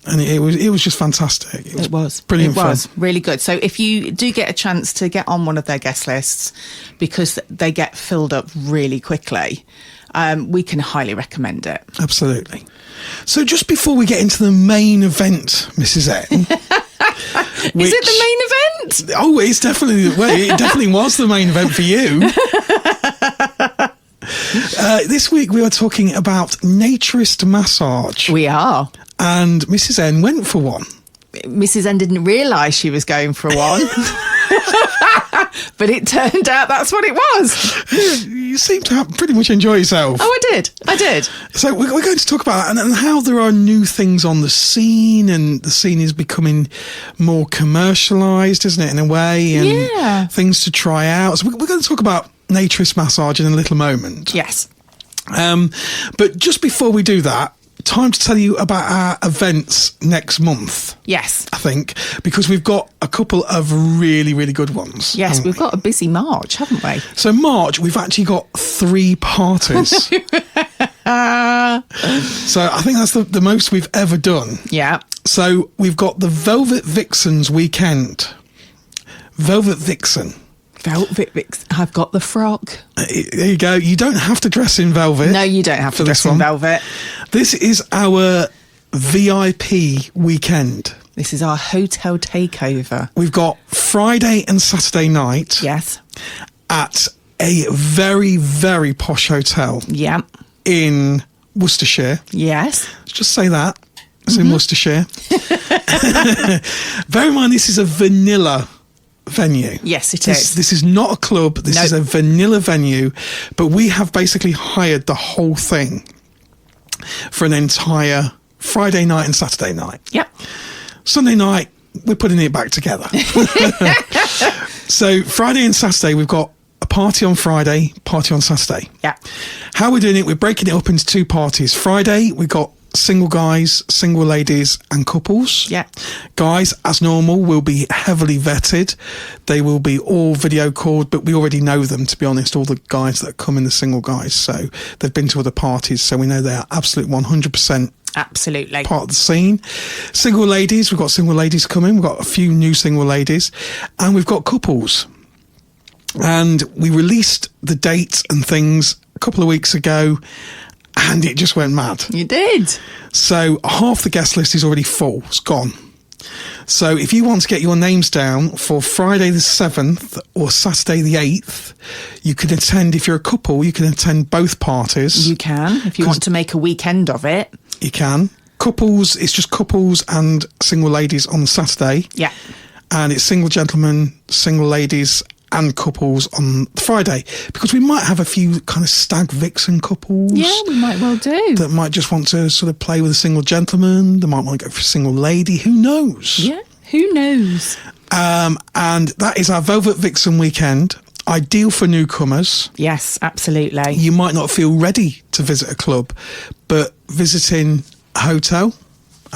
[SPEAKER 2] and it was just fantastic. It was brilliant fun. It was
[SPEAKER 1] really good. So if you do get a chance to get on one of their guest lists, because they get filled up really quickly, we can highly recommend it.
[SPEAKER 2] Absolutely. So just before we get into the main event, Mrs. N.
[SPEAKER 1] Is it the main event?
[SPEAKER 2] Oh, it definitely was the main event for you. This week we are talking about Naturist massage.
[SPEAKER 1] We are.
[SPEAKER 2] And Mrs. N went for one.
[SPEAKER 1] Mrs. N didn't realise she was going for one. But it turned out that's what it was.
[SPEAKER 2] You seem to pretty much enjoy yourself.
[SPEAKER 1] Oh, I did.
[SPEAKER 2] So we're going to talk about that and how there are new things on the scene, and the scene is becoming more commercialised, isn't it, in a way? And things to try out. So we're going to talk about Naturist massage in a little moment.
[SPEAKER 1] Yes.
[SPEAKER 2] But just before we do that, time to tell you about our events next month.
[SPEAKER 1] Yes.
[SPEAKER 2] I think, because we've got a couple of really, really good ones.
[SPEAKER 1] Yes, we've got a busy March, haven't we?
[SPEAKER 2] So March, we've actually got 3 parties. So I think that's the most we've ever done.
[SPEAKER 1] Yeah.
[SPEAKER 2] So we've got the Velvet Vixens weekend. Velvet Vixen.
[SPEAKER 1] Velvet Vixen. I've got the frock.
[SPEAKER 2] There you go. You don't have to dress in velvet.
[SPEAKER 1] No, you don't have to dress in velvet.
[SPEAKER 2] This is our VIP weekend.
[SPEAKER 1] This is our hotel takeover.
[SPEAKER 2] We've got Friday and Saturday night.
[SPEAKER 1] Yes.
[SPEAKER 2] At a very, very posh hotel.
[SPEAKER 1] Yeah.
[SPEAKER 2] In Worcestershire.
[SPEAKER 1] Yes.
[SPEAKER 2] Let's just say that. It's in Worcestershire. Bear in mind, this is a vanilla venue.
[SPEAKER 1] Yes, it is.
[SPEAKER 2] This is not a club. This is a vanilla venue, but we have basically hired the whole thing for an entire Friday night and Saturday night.
[SPEAKER 1] Yep.
[SPEAKER 2] Sunday night, we're putting it back together. So Friday and Saturday, we've got a party on Friday, party on Saturday.
[SPEAKER 1] Yeah.
[SPEAKER 2] How we're doing it, we're breaking it up into two parties. Friday, we've got single guys, single ladies and couples.
[SPEAKER 1] Yeah.
[SPEAKER 2] Guys, as normal, will be heavily vetted. They will be all video called, but we already know them, to be honest, all the guys that come in, the single guys. So they've been to other parties, so we know they are absolute 100%
[SPEAKER 1] Absolutely.
[SPEAKER 2] part of the scene. Single ladies, we've got single ladies coming. We've got a few new single ladies, and we've got couples. And we released the dates and things a couple of weeks ago, and it just went mad.
[SPEAKER 1] You did.
[SPEAKER 2] So half the guest list is already full. It's gone. So if you want to get your names down for Friday the 7th or Saturday the 8th, you can attend. If you're a couple, you can attend both parties.
[SPEAKER 1] You can, if you want to make a weekend of it.
[SPEAKER 2] You can. Couples, it's just couples and single ladies on the Saturday.
[SPEAKER 1] Yeah.
[SPEAKER 2] And it's single gentlemen, single ladies and couples on the Friday, because we might have a few kind of stag vixen couples.
[SPEAKER 1] Yeah, we might well do.
[SPEAKER 2] That might just want to sort of play with a single gentleman. They might want to go for a single lady. Who knows?
[SPEAKER 1] Yeah, who knows?
[SPEAKER 2] And that is our Velvet Vixen weekend. Ideal for newcomers.
[SPEAKER 1] Yes, absolutely.
[SPEAKER 2] You might not feel ready to visit a club, but visiting a hotel,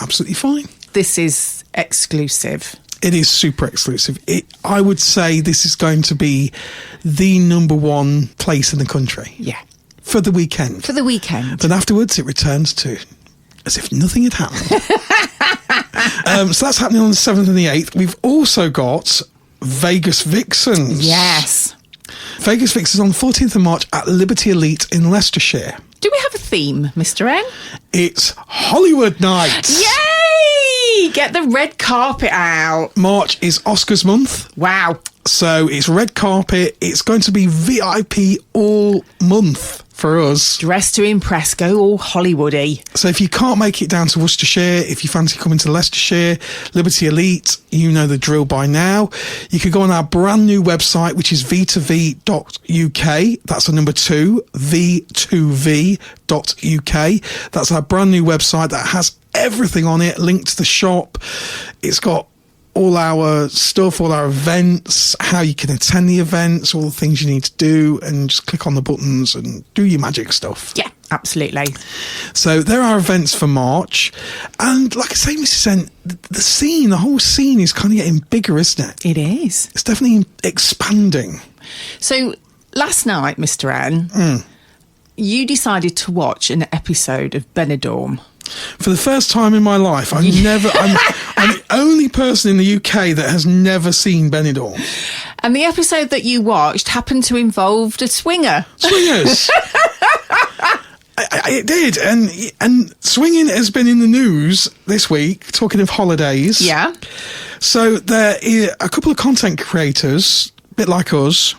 [SPEAKER 2] absolutely fine.
[SPEAKER 1] This is exclusive.
[SPEAKER 2] It is super exclusive. I would say this is going to be the number one place in the country.
[SPEAKER 1] Yeah.
[SPEAKER 2] For the weekend.
[SPEAKER 1] For the weekend.
[SPEAKER 2] But afterwards it returns to as if nothing had happened. So that's happening on the 7th and the 8th. We've also got Vegas Vixens.
[SPEAKER 1] Yes.
[SPEAKER 2] Vegas Vixens on the 14th of March at Liberty Elite in Leicestershire.
[SPEAKER 1] Do we have a theme, Mr. N?
[SPEAKER 2] It's Hollywood Night.
[SPEAKER 1] Yay! Get the red carpet out.
[SPEAKER 2] March is Oscars month.
[SPEAKER 1] Wow.
[SPEAKER 2] So it's red carpet. It's going to be VIP all month for us.
[SPEAKER 1] Dress to impress. Go all Hollywoody.
[SPEAKER 2] So if you can't make it down to Worcestershire, if you fancy coming to Leicestershire, Liberty Elite, you know the drill by now. You can go on our brand new website, which is v2v.uk. That's the number 2, v2v.uk. That's our brand new website that has everything on it, linked to the shop. It's got all our stuff, all our events, how you can attend the events, all the things you need to do, and just click on the buttons and do your magic stuff.
[SPEAKER 1] Yeah, absolutely.
[SPEAKER 2] So there are events for March. And like I say, Mrs. N, the scene, the whole scene is kind of getting bigger, isn't it?
[SPEAKER 1] It is.
[SPEAKER 2] It's definitely expanding.
[SPEAKER 1] So last night, Mr. N, you decided to watch an episode of Benidorm.
[SPEAKER 2] For the first time in my life, I'm the only person in the UK that has never seen Benidorm.
[SPEAKER 1] And the episode that you watched happened to involve a swinger.
[SPEAKER 2] Swingers. It did. And swinging has been in the news this week, talking of holidays.
[SPEAKER 1] Yeah.
[SPEAKER 2] So there are a couple of content creators, a bit like us,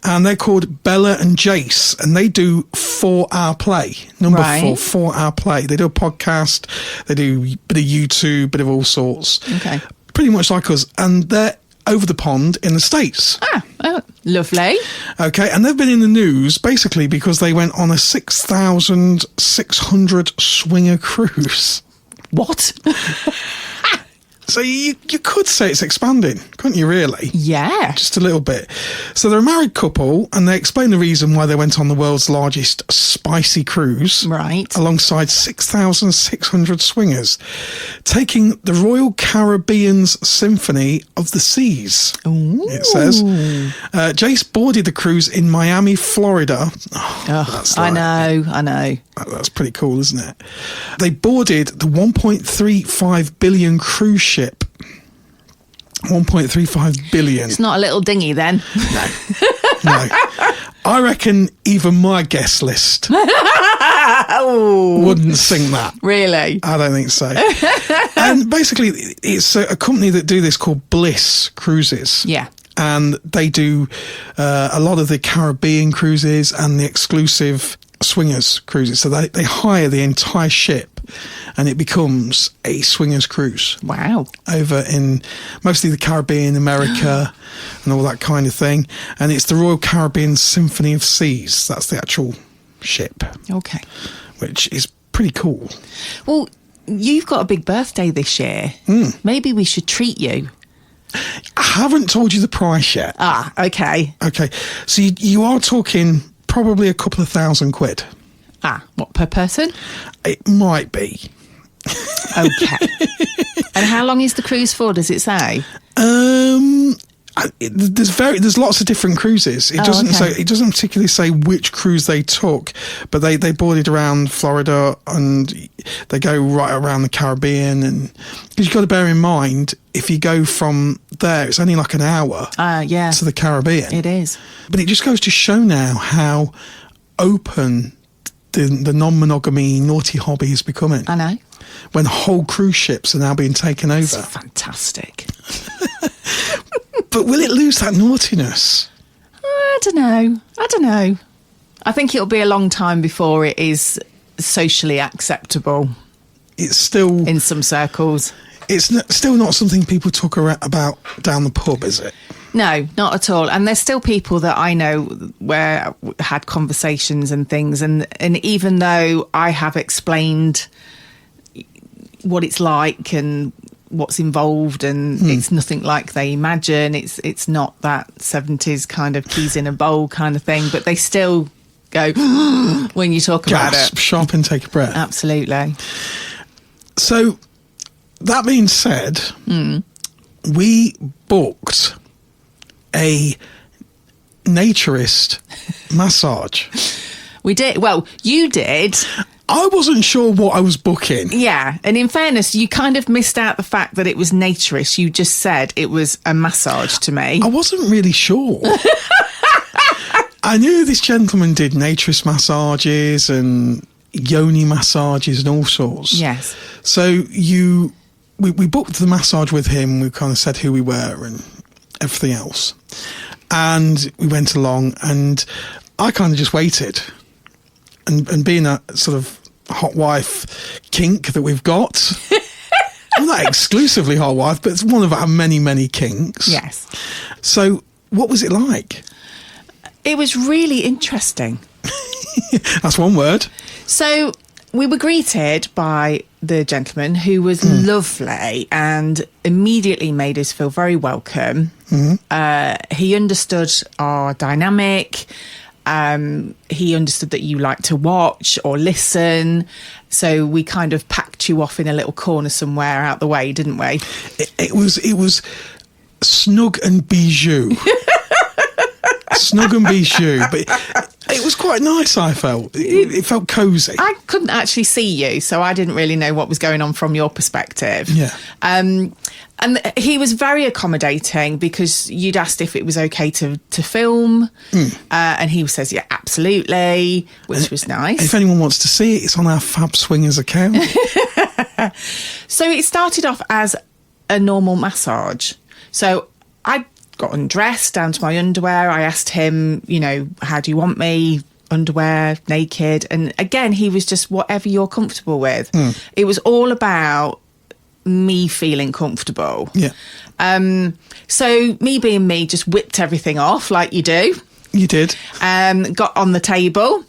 [SPEAKER 2] and they're called Bella and Jace, and they do 4-hour play. Number 4 4-hour play. They do a podcast, they do a bit of YouTube, bit of all sorts.
[SPEAKER 1] Okay.
[SPEAKER 2] Pretty much like us, and they're over the pond in the States.
[SPEAKER 1] Oh, lovely.
[SPEAKER 2] Okay, and they've been in the news basically because they went on a 6,600 swinger cruise.
[SPEAKER 1] What?
[SPEAKER 2] So you could say it's expanding, couldn't you, really?
[SPEAKER 1] Yeah.
[SPEAKER 2] Just a little bit. So they're a married couple, and they explain the reason why they went on the world's largest spicy cruise.
[SPEAKER 1] Right.
[SPEAKER 2] Alongside 6,600 swingers, taking the Royal Caribbean's Symphony of the Seas, it says. Jace boarded the cruise in Miami, Florida.
[SPEAKER 1] I know.
[SPEAKER 2] That's pretty cool, isn't it? They boarded the 1.35 billion cruise ship. 1.35 billion.
[SPEAKER 1] It's not a little dinghy then.
[SPEAKER 2] No. I reckon even my guest list wouldn't sing that.
[SPEAKER 1] Really?
[SPEAKER 2] I don't think so. And basically, it's a company that do this called Bliss Cruises.
[SPEAKER 1] Yeah.
[SPEAKER 2] And they do a lot of the Caribbean cruises and the exclusive swingers cruises. So they hire the entire ship and it becomes a swingers cruise.
[SPEAKER 1] Wow.
[SPEAKER 2] Over in mostly the Caribbean, America, and all that kind of thing. And it's the Royal Caribbean Symphony of Seas. That's the actual ship.
[SPEAKER 1] Okay.
[SPEAKER 2] Which is pretty cool.
[SPEAKER 1] Well, you've got a big birthday this year. Maybe we should treat you.
[SPEAKER 2] I haven't told you the price yet.
[SPEAKER 1] Ah, okay.
[SPEAKER 2] Okay. So you are talking probably a couple of £1,000.
[SPEAKER 1] Ah, what, per person?
[SPEAKER 2] It might be.
[SPEAKER 1] Okay. And how long is the cruise for, does it say?
[SPEAKER 2] There's lots of different cruises. It doesn't
[SPEAKER 1] okay.
[SPEAKER 2] say. It doesn't particularly say which cruise they took, but they boarded around Florida and they go right around the Caribbean. And because you've got to bear in mind, if you go from there, it's only like an hour.
[SPEAKER 1] Yeah.
[SPEAKER 2] To the Caribbean.
[SPEAKER 1] It is.
[SPEAKER 2] But it just goes to show now how open the non-monogamy naughty hobby is becoming.
[SPEAKER 1] I know.
[SPEAKER 2] When whole cruise ships are now being taken over.
[SPEAKER 1] It's fantastic.
[SPEAKER 2] But will it lose that naughtiness?
[SPEAKER 1] I don't know. I think it'll be a long time before it is socially acceptable.
[SPEAKER 2] It's still
[SPEAKER 1] in some circles.
[SPEAKER 2] It's still not something people talk about down the pub, is it?
[SPEAKER 1] No, not at all. And there's still people that I know where I had conversations and things, and even though I have explained what it's like and what's involved, and it's nothing like they imagine, it's not that 70s kind of keys in a bowl kind of thing, but they still go when you talk about it.
[SPEAKER 2] Sharp and take a breath.
[SPEAKER 1] Absolutely.
[SPEAKER 2] So that being said, we booked a Naturist massage.
[SPEAKER 1] We did. Well, you did.
[SPEAKER 2] I wasn't sure what I was booking.
[SPEAKER 1] Yeah, and in fairness, you kind of missed out the fact that it was Naturist. You just said it was a massage to me.
[SPEAKER 2] I wasn't really sure. I knew this gentleman did Naturist massages and yoni massages and all sorts.
[SPEAKER 1] Yes.
[SPEAKER 2] So we booked the massage with him. We kind of said who we were and everything else. And we went along and I kind of just waited. And being a sort of hot wife kink that we've got, well, not exclusively hot wife, but it's one of our many, many kinks.
[SPEAKER 1] Yes.
[SPEAKER 2] So what was it like?
[SPEAKER 1] It was really interesting.
[SPEAKER 2] That's one word.
[SPEAKER 1] So we were greeted by the gentleman who was lovely and immediately made us feel very welcome. He understood our dynamic. He understood that you like to watch or listen. So we kind of packed you off in a little corner somewhere out the way, didn't we?
[SPEAKER 2] It was snug and bijou. Snug and bijou. But it was quite nice, I felt. It felt cosy.
[SPEAKER 1] I couldn't actually see you, so I didn't really know what was going on from your perspective.
[SPEAKER 2] Yeah.
[SPEAKER 1] And he was very accommodating because you'd asked if it was okay to film. And he says, yeah, absolutely, which was nice.
[SPEAKER 2] If anyone wants to see it, it's on our Fab Swingers account.
[SPEAKER 1] So it started off as a normal massage. So I got undressed down to my underwear. I asked him, how do you want me? Underwear, naked. And again, he was just whatever you're comfortable with. It was all about me feeling comfortable.
[SPEAKER 2] Yeah.
[SPEAKER 1] So me being me, just whipped everything off like you do.
[SPEAKER 2] You did.
[SPEAKER 1] Got on the table.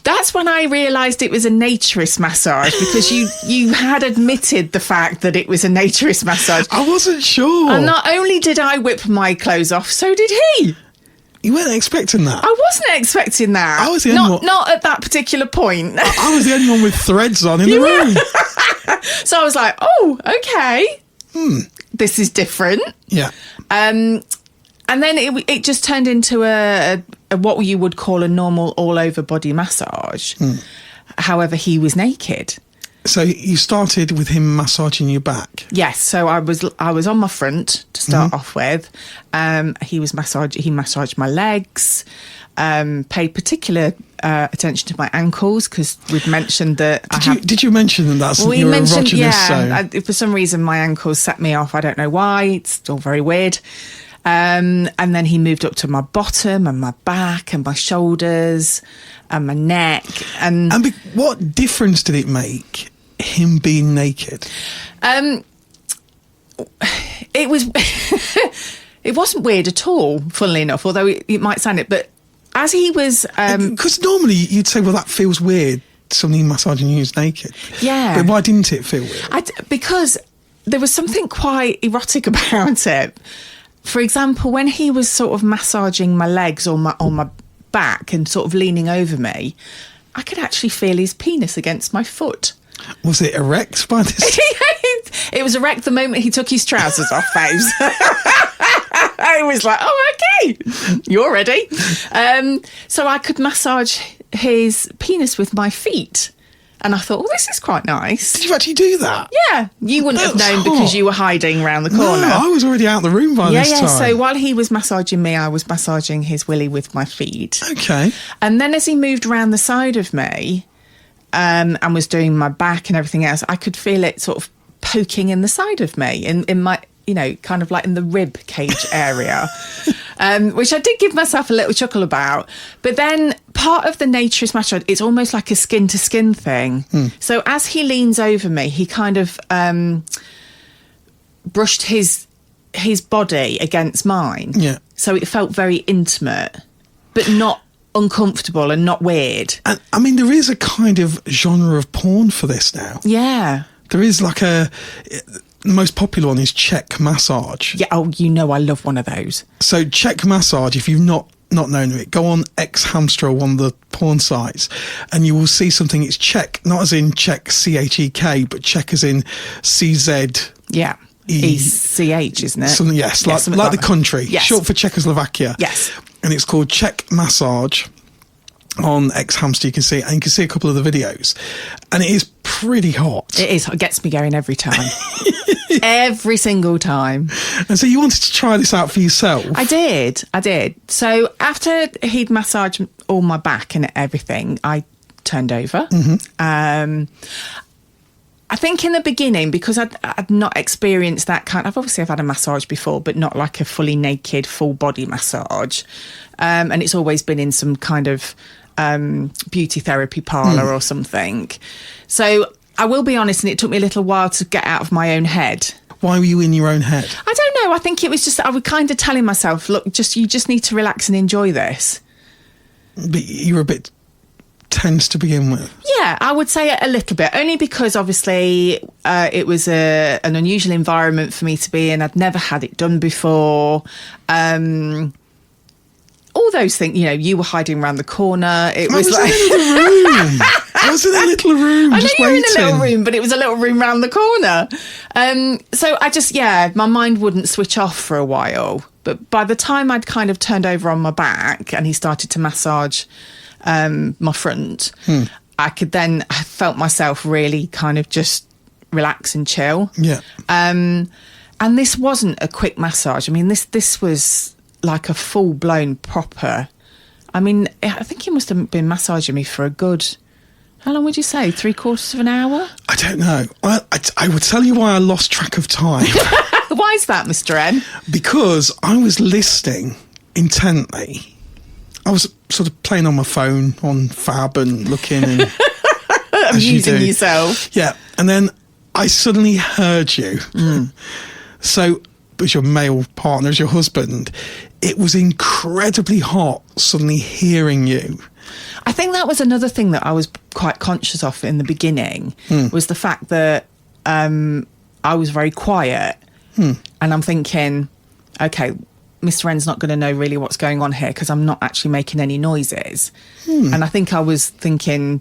[SPEAKER 1] That's when I realised it was a Naturist massage, because you had admitted the fact that it was a Naturist massage.
[SPEAKER 2] I wasn't sure.
[SPEAKER 1] And not only did I whip my clothes off, so did he.
[SPEAKER 2] You weren't expecting that.
[SPEAKER 1] I wasn't expecting that.
[SPEAKER 2] I was the only one.
[SPEAKER 1] Not at that particular point.
[SPEAKER 2] I was the only one with threads on in the room.
[SPEAKER 1] So I was like, oh, okay. This is different.
[SPEAKER 2] Yeah.
[SPEAKER 1] And then it just turned into a what you would call a normal all over body massage. However, he was naked.
[SPEAKER 2] So you started with him massaging your back.
[SPEAKER 1] Yes. So I was on my front to start off with. He massaged my legs. Paid particular attention to my ankles, because we've mentioned that.
[SPEAKER 2] Did you mention that that's your erogenous zone?
[SPEAKER 1] For some reason my ankles set me off. I don't know why. It's still very weird. And then he moved up to my bottom and my back and my shoulders and my neck. And
[SPEAKER 2] what difference did it make him being naked?
[SPEAKER 1] It was. It wasn't weird at all, funnily enough, although it might sound it. But as he was...
[SPEAKER 2] Because normally you'd say, well, that feels weird, somebody massaging you is naked.
[SPEAKER 1] Yeah.
[SPEAKER 2] But why didn't it feel weird?
[SPEAKER 1] Because there was something quite erotic about it. For example, when he was sort of massaging my legs or on my back and sort of leaning over me, I could actually feel his penis against my foot.
[SPEAKER 2] Was it erect by this?
[SPEAKER 1] It was erect the moment he took his trousers off, babes. I was like, oh, okay, you're ready. So I could massage his penis with my feet. And I thought, well, this is quite nice.
[SPEAKER 2] Did you actually do that?
[SPEAKER 1] Yeah. You wouldn't have known because you were hiding around the corner.
[SPEAKER 2] No, I was already out of the room by this time.
[SPEAKER 1] Yeah, so while he was massaging me, I was massaging his willy with my feet.
[SPEAKER 2] Okay.
[SPEAKER 1] And then as he moved around the side of me and was doing my back and everything else, I could feel it sort of poking in the side of me, in my, you know, kind of like in the rib cage area, which I did give myself a little chuckle about. But then part of the Naturist massage, it's almost like a skin-to-skin thing. So as he leans over me, he kind of brushed his body against mine.
[SPEAKER 2] Yeah.
[SPEAKER 1] So it felt very intimate, but not uncomfortable and not weird.
[SPEAKER 2] And I mean, there is a kind of genre of porn for this now.
[SPEAKER 1] Yeah.
[SPEAKER 2] There is like the most popular one is Czech massage.
[SPEAKER 1] Yeah, oh, you know I love one of those.
[SPEAKER 2] So Czech massage, if you've not known of it, go on X-Hamster or one of the porn sites and you will see something. It's Czech, not as in Czech, C-H-E-K, but Czech as in C-Z.
[SPEAKER 1] Yeah. E-C-H, isn't it?
[SPEAKER 2] Something, yes, like the country.
[SPEAKER 1] Yes.
[SPEAKER 2] Short for Czechoslovakia.
[SPEAKER 1] Yes.
[SPEAKER 2] And it's called Czech massage. On X-Hamster, you can see it, and you can see a couple of the videos, and it is pretty hot.
[SPEAKER 1] It is. It gets me going every time. Every single time.
[SPEAKER 2] And so you wanted to try this out for yourself?
[SPEAKER 1] I did. So after he'd massaged all my back and everything, I turned over. I think in the beginning, because I'd not experienced that kind of... I've had a massage before, but not like a fully naked, full body massage. And it's always been in some kind of beauty therapy parlour or something. So I will be honest, and it took me a little while to get out of my own head.
[SPEAKER 2] Why were you in your own head?
[SPEAKER 1] I don't know. I think it was just... I was kind of telling myself, look, you just need to relax and enjoy this.
[SPEAKER 2] But you were a bit tense to begin with.
[SPEAKER 1] Yeah, I would say a little bit, only because obviously it was an unusual environment for me to be in. I'd never had it done before. All those things, you know, you were hiding around the corner. It was like...
[SPEAKER 2] I was in a little room.
[SPEAKER 1] I know you were in a
[SPEAKER 2] waiting.
[SPEAKER 1] little room, but it was a little room round the corner. So I just, my mind wouldn't switch off for a while. But by the time I'd kind of turned over on my back and he started to massage my front, I felt myself really kind of just relax and chill.
[SPEAKER 2] Yeah.
[SPEAKER 1] And this wasn't a quick massage. I mean, this was like a full-blown proper... I mean, I think he must have been massaging me for a good... How long would you say? 3/4 of an hour?
[SPEAKER 2] I don't know. I would tell you why I lost track of time.
[SPEAKER 1] Why is that, Mr. M?
[SPEAKER 2] Because I was listening intently. I was sort of playing on my phone on Fab and looking and...
[SPEAKER 1] Amusing yourself.
[SPEAKER 2] Yeah. And then I suddenly heard you. So, as your male partner, as your husband, it was incredibly hot suddenly hearing you.
[SPEAKER 1] I think that was another thing that I was quite conscious of in the beginning, was the fact that I was very quiet. And I'm thinking, okay, Mr. N's not going to know really what's going on here because I'm not actually making any noises. And I think I was thinking...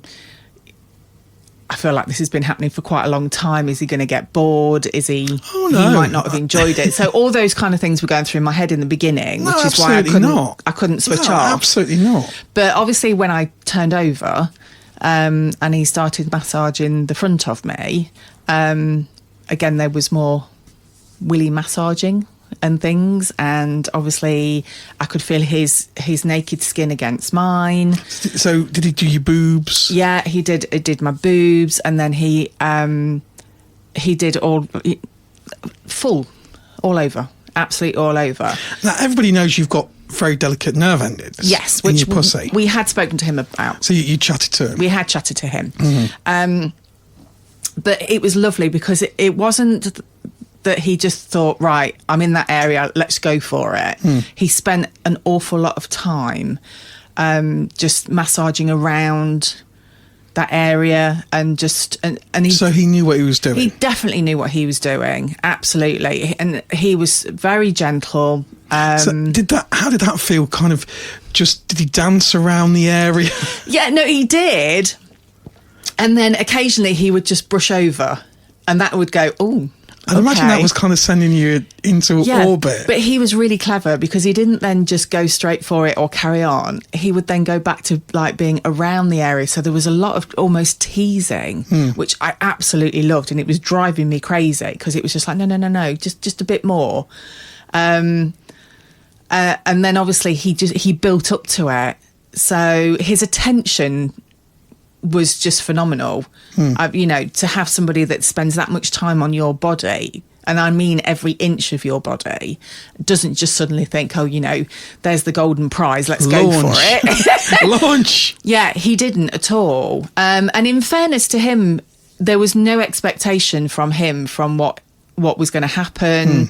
[SPEAKER 1] I feel like this has been happening for quite a long time. Is he going to get bored? Is he...
[SPEAKER 2] Oh, no.
[SPEAKER 1] He might not have enjoyed it. So all those kind of things were going through my head in the beginning,
[SPEAKER 2] No,
[SPEAKER 1] which is why I couldn't switch off.
[SPEAKER 2] Absolutely not.
[SPEAKER 1] But obviously when I turned over and he started massaging the front of me, again, there was more willy massaging and things, and obviously I could feel his naked skin against mine.
[SPEAKER 2] So did he do your boobs?
[SPEAKER 1] Yeah, he did. It did my boobs, and then he did full all over, absolutely all over.
[SPEAKER 2] Now everybody knows you've got very delicate nerve endings.
[SPEAKER 1] Yes,
[SPEAKER 2] in
[SPEAKER 1] which
[SPEAKER 2] your pussy.
[SPEAKER 1] we had spoken to him about.
[SPEAKER 2] So you chatted to him.
[SPEAKER 1] We had chatted to him. But it was lovely because it wasn't that he just thought, right, I'm in that area, let's go for it. He spent an awful lot of time just massaging around that area and
[SPEAKER 2] so he knew what he was doing.
[SPEAKER 1] He definitely knew what he was doing, absolutely. And he was very gentle.
[SPEAKER 2] So how did that feel? Kind of did he dance around the area?
[SPEAKER 1] Yeah, no, he did. And then occasionally he would just brush over and that would go, oh,
[SPEAKER 2] I'd imagine that was kind of sending you into orbit.
[SPEAKER 1] But he was really clever because he didn't then just go straight for it or carry on. He would then go back to like being around the area. So there was a lot of almost teasing, which I absolutely loved. And it was driving me crazy because it was just like, no, just a bit more. And then obviously he built up to it. So his attention was just phenomenal. To have somebody that spends that much time on your body, and I mean every inch of your body, doesn't just suddenly think, there's the golden prize, let's go for it.
[SPEAKER 2] Launch.
[SPEAKER 1] Yeah, he didn't at all. And in fairness to him, there was no expectation from him from what was going to happen.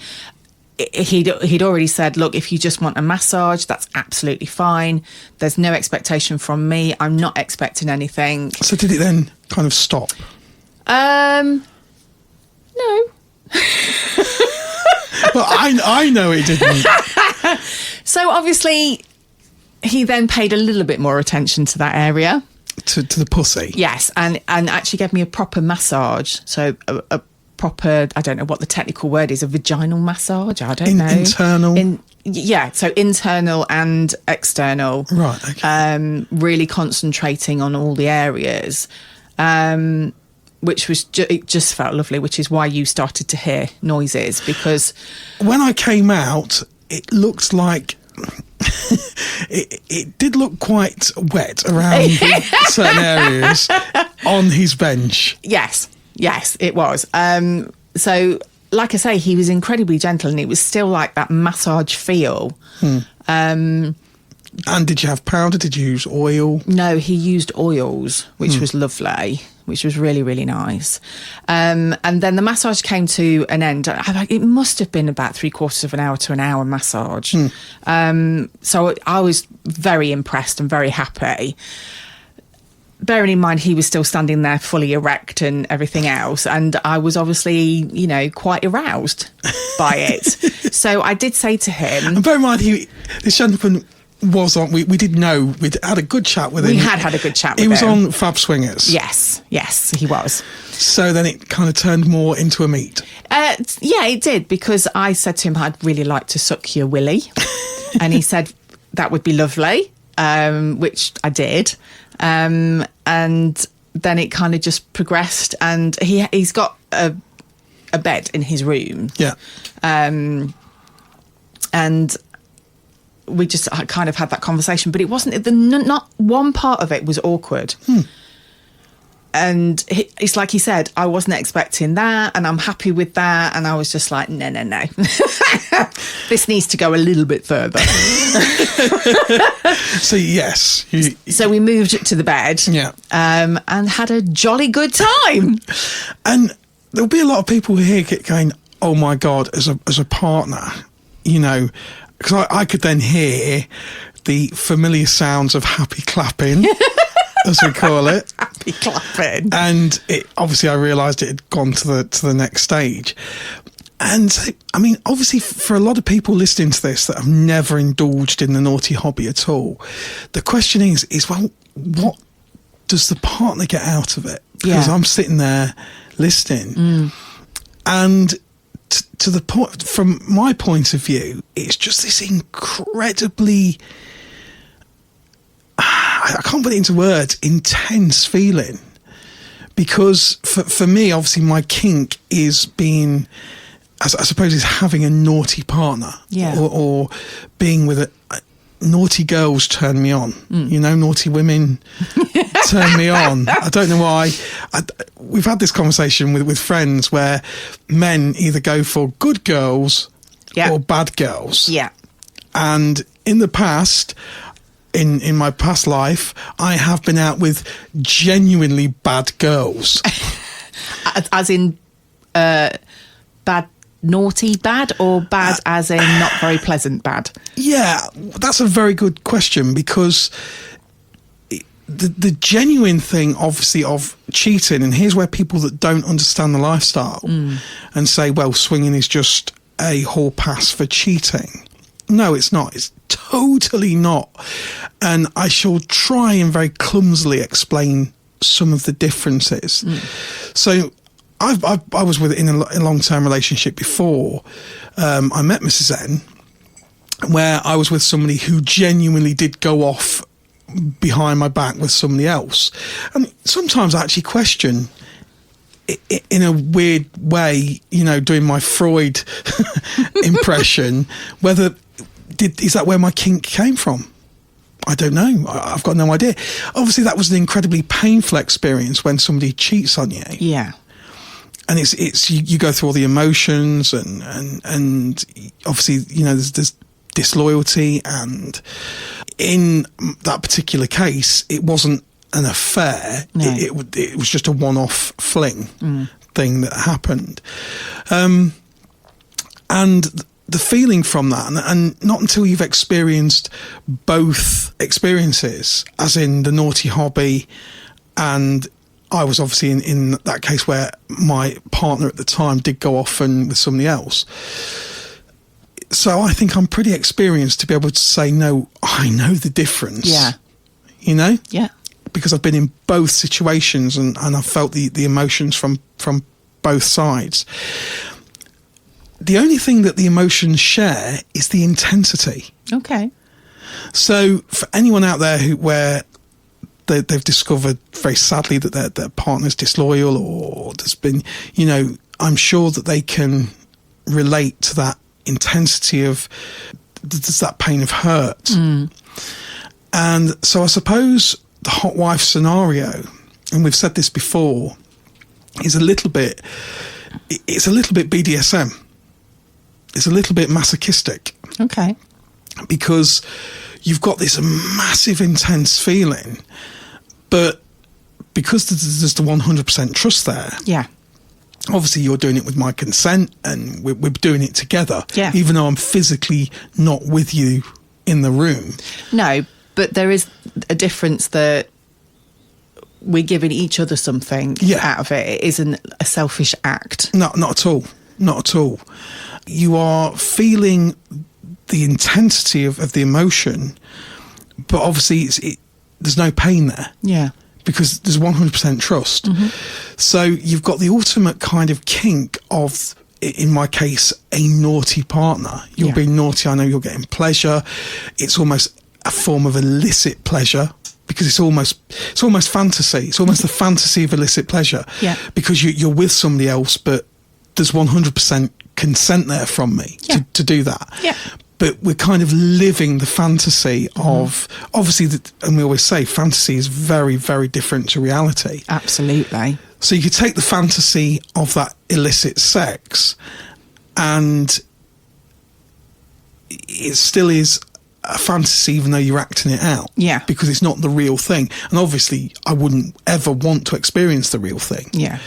[SPEAKER 1] He'd already said, look, if you just want a massage, that's absolutely fine. There's no expectation from me. I'm not expecting anything.
[SPEAKER 2] So did it then kind of stop?
[SPEAKER 1] No.
[SPEAKER 2] Well, I know it didn't.
[SPEAKER 1] So obviously, he then paid a little bit more attention to that area.
[SPEAKER 2] To the pussy?
[SPEAKER 1] Yes, and actually gave me a proper massage. So a proper, I don't know what the technical word is, a vaginal massage, I don't know.
[SPEAKER 2] Internal?
[SPEAKER 1] So internal and external.
[SPEAKER 2] Right, okay.
[SPEAKER 1] Really concentrating on all the areas, which was, it just felt lovely, which is why you started to hear noises, because...
[SPEAKER 2] When I came out, it looked like... it did look quite wet around certain areas on his bench. Yes, it was. So, like I say, he was incredibly gentle and it was still like that massage feel. And did you have powder? Did you use oil?
[SPEAKER 1] No, he used oils, which was lovely, which was really, really nice. And then the massage came to an end. It must have been about 3/4 of an hour to an hour massage. So I was very impressed and very happy. Bearing in mind he was still standing there fully erect and everything else, and I was obviously, quite aroused by it. So I did say to him...
[SPEAKER 2] And bear in mind, this gentleman was on... We did know, we'd had a good chat with him.
[SPEAKER 1] We had a good chat with him.
[SPEAKER 2] He was on Fab Swingers.
[SPEAKER 1] Yes, he was.
[SPEAKER 2] So then it kind of turned more into a meet.
[SPEAKER 1] Yeah, it did, because I said to him, I'd really like to suck your willy. And he said, that would be lovely, which I did. And then it kind of just progressed, and he's got a bed in his room.
[SPEAKER 2] Yeah.
[SPEAKER 1] And we just kind of had that conversation, but it wasn't, not one part of it was awkward. And it's like he said, I wasn't expecting that, and I'm happy with that. And I was just like, no. This needs to go a little bit further.
[SPEAKER 2] So, yes.
[SPEAKER 1] So we moved to the bed.
[SPEAKER 2] Yeah.
[SPEAKER 1] And had a jolly good time.
[SPEAKER 2] And there'll be a lot of people here going, oh my God, as a partner, because I could then hear the familiar sounds of happy clapping. As we call it.
[SPEAKER 1] Happy clapping.
[SPEAKER 2] And obviously I realised it had gone to the next stage. And so, I mean, obviously for a lot of people listening to this that have never indulged in the naughty hobby at all, the question is well, what does the partner get out of it? Because I'm sitting there listening. And to the point, from my point of view, it's just this incredibly... I can't put it into words, intense feeling. Because for me, obviously, my kink is being, I suppose, is having a naughty partner.
[SPEAKER 1] Yeah.
[SPEAKER 2] Or being with naughty girls turn me on. Naughty women turn me on. I don't know why. We've had this conversation with friends where men either go for good girls or bad girls.
[SPEAKER 1] Yeah.
[SPEAKER 2] And in the past... In my past life, I have been out with genuinely bad girls.
[SPEAKER 1] As in bad, naughty bad, or bad as in not very pleasant bad?
[SPEAKER 2] Yeah, that's a very good question, because the genuine thing, obviously, of cheating, and here's where people that don't understand the lifestyle and say, well, swinging is just a hall pass for cheating. No, it's not. It's totally not. And I shall try and very clumsily explain some of the differences. So I was in a long-term relationship before I met Mrs. N, where I was with somebody who genuinely did go off behind my back with somebody else. And sometimes I actually question, in a weird way, doing my Freud impression, whether is that where my kink came from? I don't know. I've got no idea. Obviously, that was an incredibly painful experience when somebody cheats on you.
[SPEAKER 1] Yeah.
[SPEAKER 2] And it's you go through all the emotions and obviously, there's disloyalty, and in that particular case, it wasn't an affair.
[SPEAKER 1] No.
[SPEAKER 2] It was just a one-off fling thing that happened. And the feeling from that, and not until you've experienced both experiences, as in the naughty hobby, and I was obviously in that case where my partner at the time did go off and with somebody else. So I think I'm pretty experienced to be able to say, no, I know the difference.
[SPEAKER 1] Yeah.
[SPEAKER 2] Yeah. Because I've been in both situations and I've felt the emotions from both sides. The only thing that the emotions share is the intensity.
[SPEAKER 1] Okay.
[SPEAKER 2] So for anyone out there where they've discovered very sadly that their partner's disloyal, or there's been, I'm sure that they can relate to that intensity of there's that pain of hurt. And so I suppose the hot wife scenario, and we've said this before, is a little bit BDSM. It's a little bit masochistic.
[SPEAKER 1] Okay.
[SPEAKER 2] Because you've got this massive intense feeling, but because there's the 100% trust there.
[SPEAKER 1] Yeah.
[SPEAKER 2] Obviously, you're doing it with my consent, and we're doing it together.
[SPEAKER 1] Yeah.
[SPEAKER 2] Even though I'm physically not with you in the room.
[SPEAKER 1] No, but there is a difference that we're giving each other something out of it. It isn't a selfish act.
[SPEAKER 2] No, not at all. Not at all. You are feeling the intensity of the emotion, but obviously there's no pain there.
[SPEAKER 1] Yeah.
[SPEAKER 2] Because there's 100% trust. So you've got the ultimate kind of kink of, in my case, a naughty partner. You're being naughty, I know you're getting pleasure. It's almost a form of illicit pleasure, because it's almost fantasy. It's almost the fantasy of illicit pleasure.
[SPEAKER 1] Yeah.
[SPEAKER 2] Because you're with somebody else, but there's 100% consent there from me to do that.
[SPEAKER 1] Yeah.
[SPEAKER 2] But we're kind of living the fantasy of, obviously, and we always say fantasy is very, very different to reality.
[SPEAKER 1] Absolutely.
[SPEAKER 2] So you could take the fantasy of that illicit sex, and it still is a fantasy, even though you're acting it out.
[SPEAKER 1] Yeah.
[SPEAKER 2] Because it's not the real thing. And obviously, I wouldn't ever want to experience the real thing.
[SPEAKER 1] Yeah.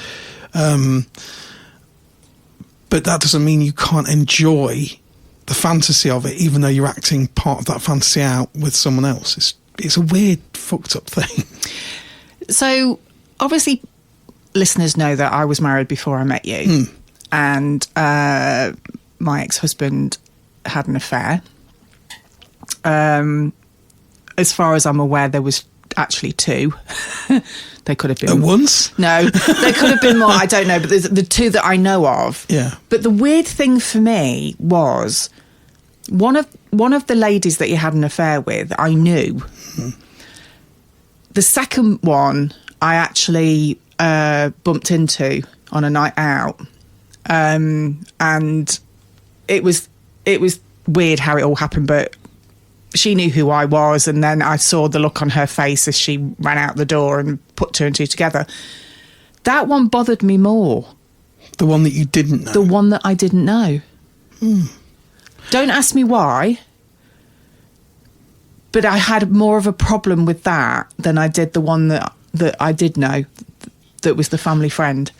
[SPEAKER 2] But that doesn't mean you can't enjoy the fantasy of it, even though you're acting part of that fantasy out with someone else. It's a weird, fucked up thing.
[SPEAKER 1] So, obviously, listeners know that I was married before I met you. And my ex-husband had an affair. As far as I'm aware, there was actually 2. They could have been...
[SPEAKER 2] At once?
[SPEAKER 1] No, there could have been more. I don't know, but there's the 2 that I know of.
[SPEAKER 2] Yeah.
[SPEAKER 1] But the weird thing for me was one of the ladies that he had an affair with, I knew. The second one, I actually bumped into on a night out, and it was weird how it all happened, but she knew who I was, and then I saw the look on her face as she ran out the door and put 2 and 2 together. That one bothered me more.
[SPEAKER 2] The one that you didn't know?
[SPEAKER 1] The one that I didn't know. Don't ask me why, but I had more of a problem with that than I did the one that I did know, that was the family friend.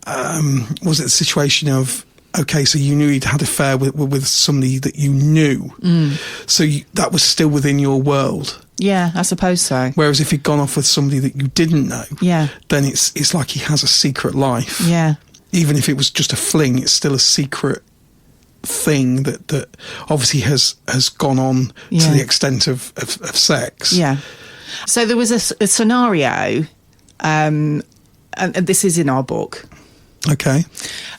[SPEAKER 2] was it the situation of, okay, so you knew he'd had an affair with somebody that you knew, so that was still within your world.
[SPEAKER 1] Yeah, I suppose so.
[SPEAKER 2] Whereas if he'd gone off with somebody that you didn't know, then it's like he has a secret life.
[SPEAKER 1] Yeah.
[SPEAKER 2] Even if it was just a fling, it's still a secret thing that obviously has gone on to the extent of sex.
[SPEAKER 1] Yeah. So there was a scenario, and this is in our book.
[SPEAKER 2] Okay.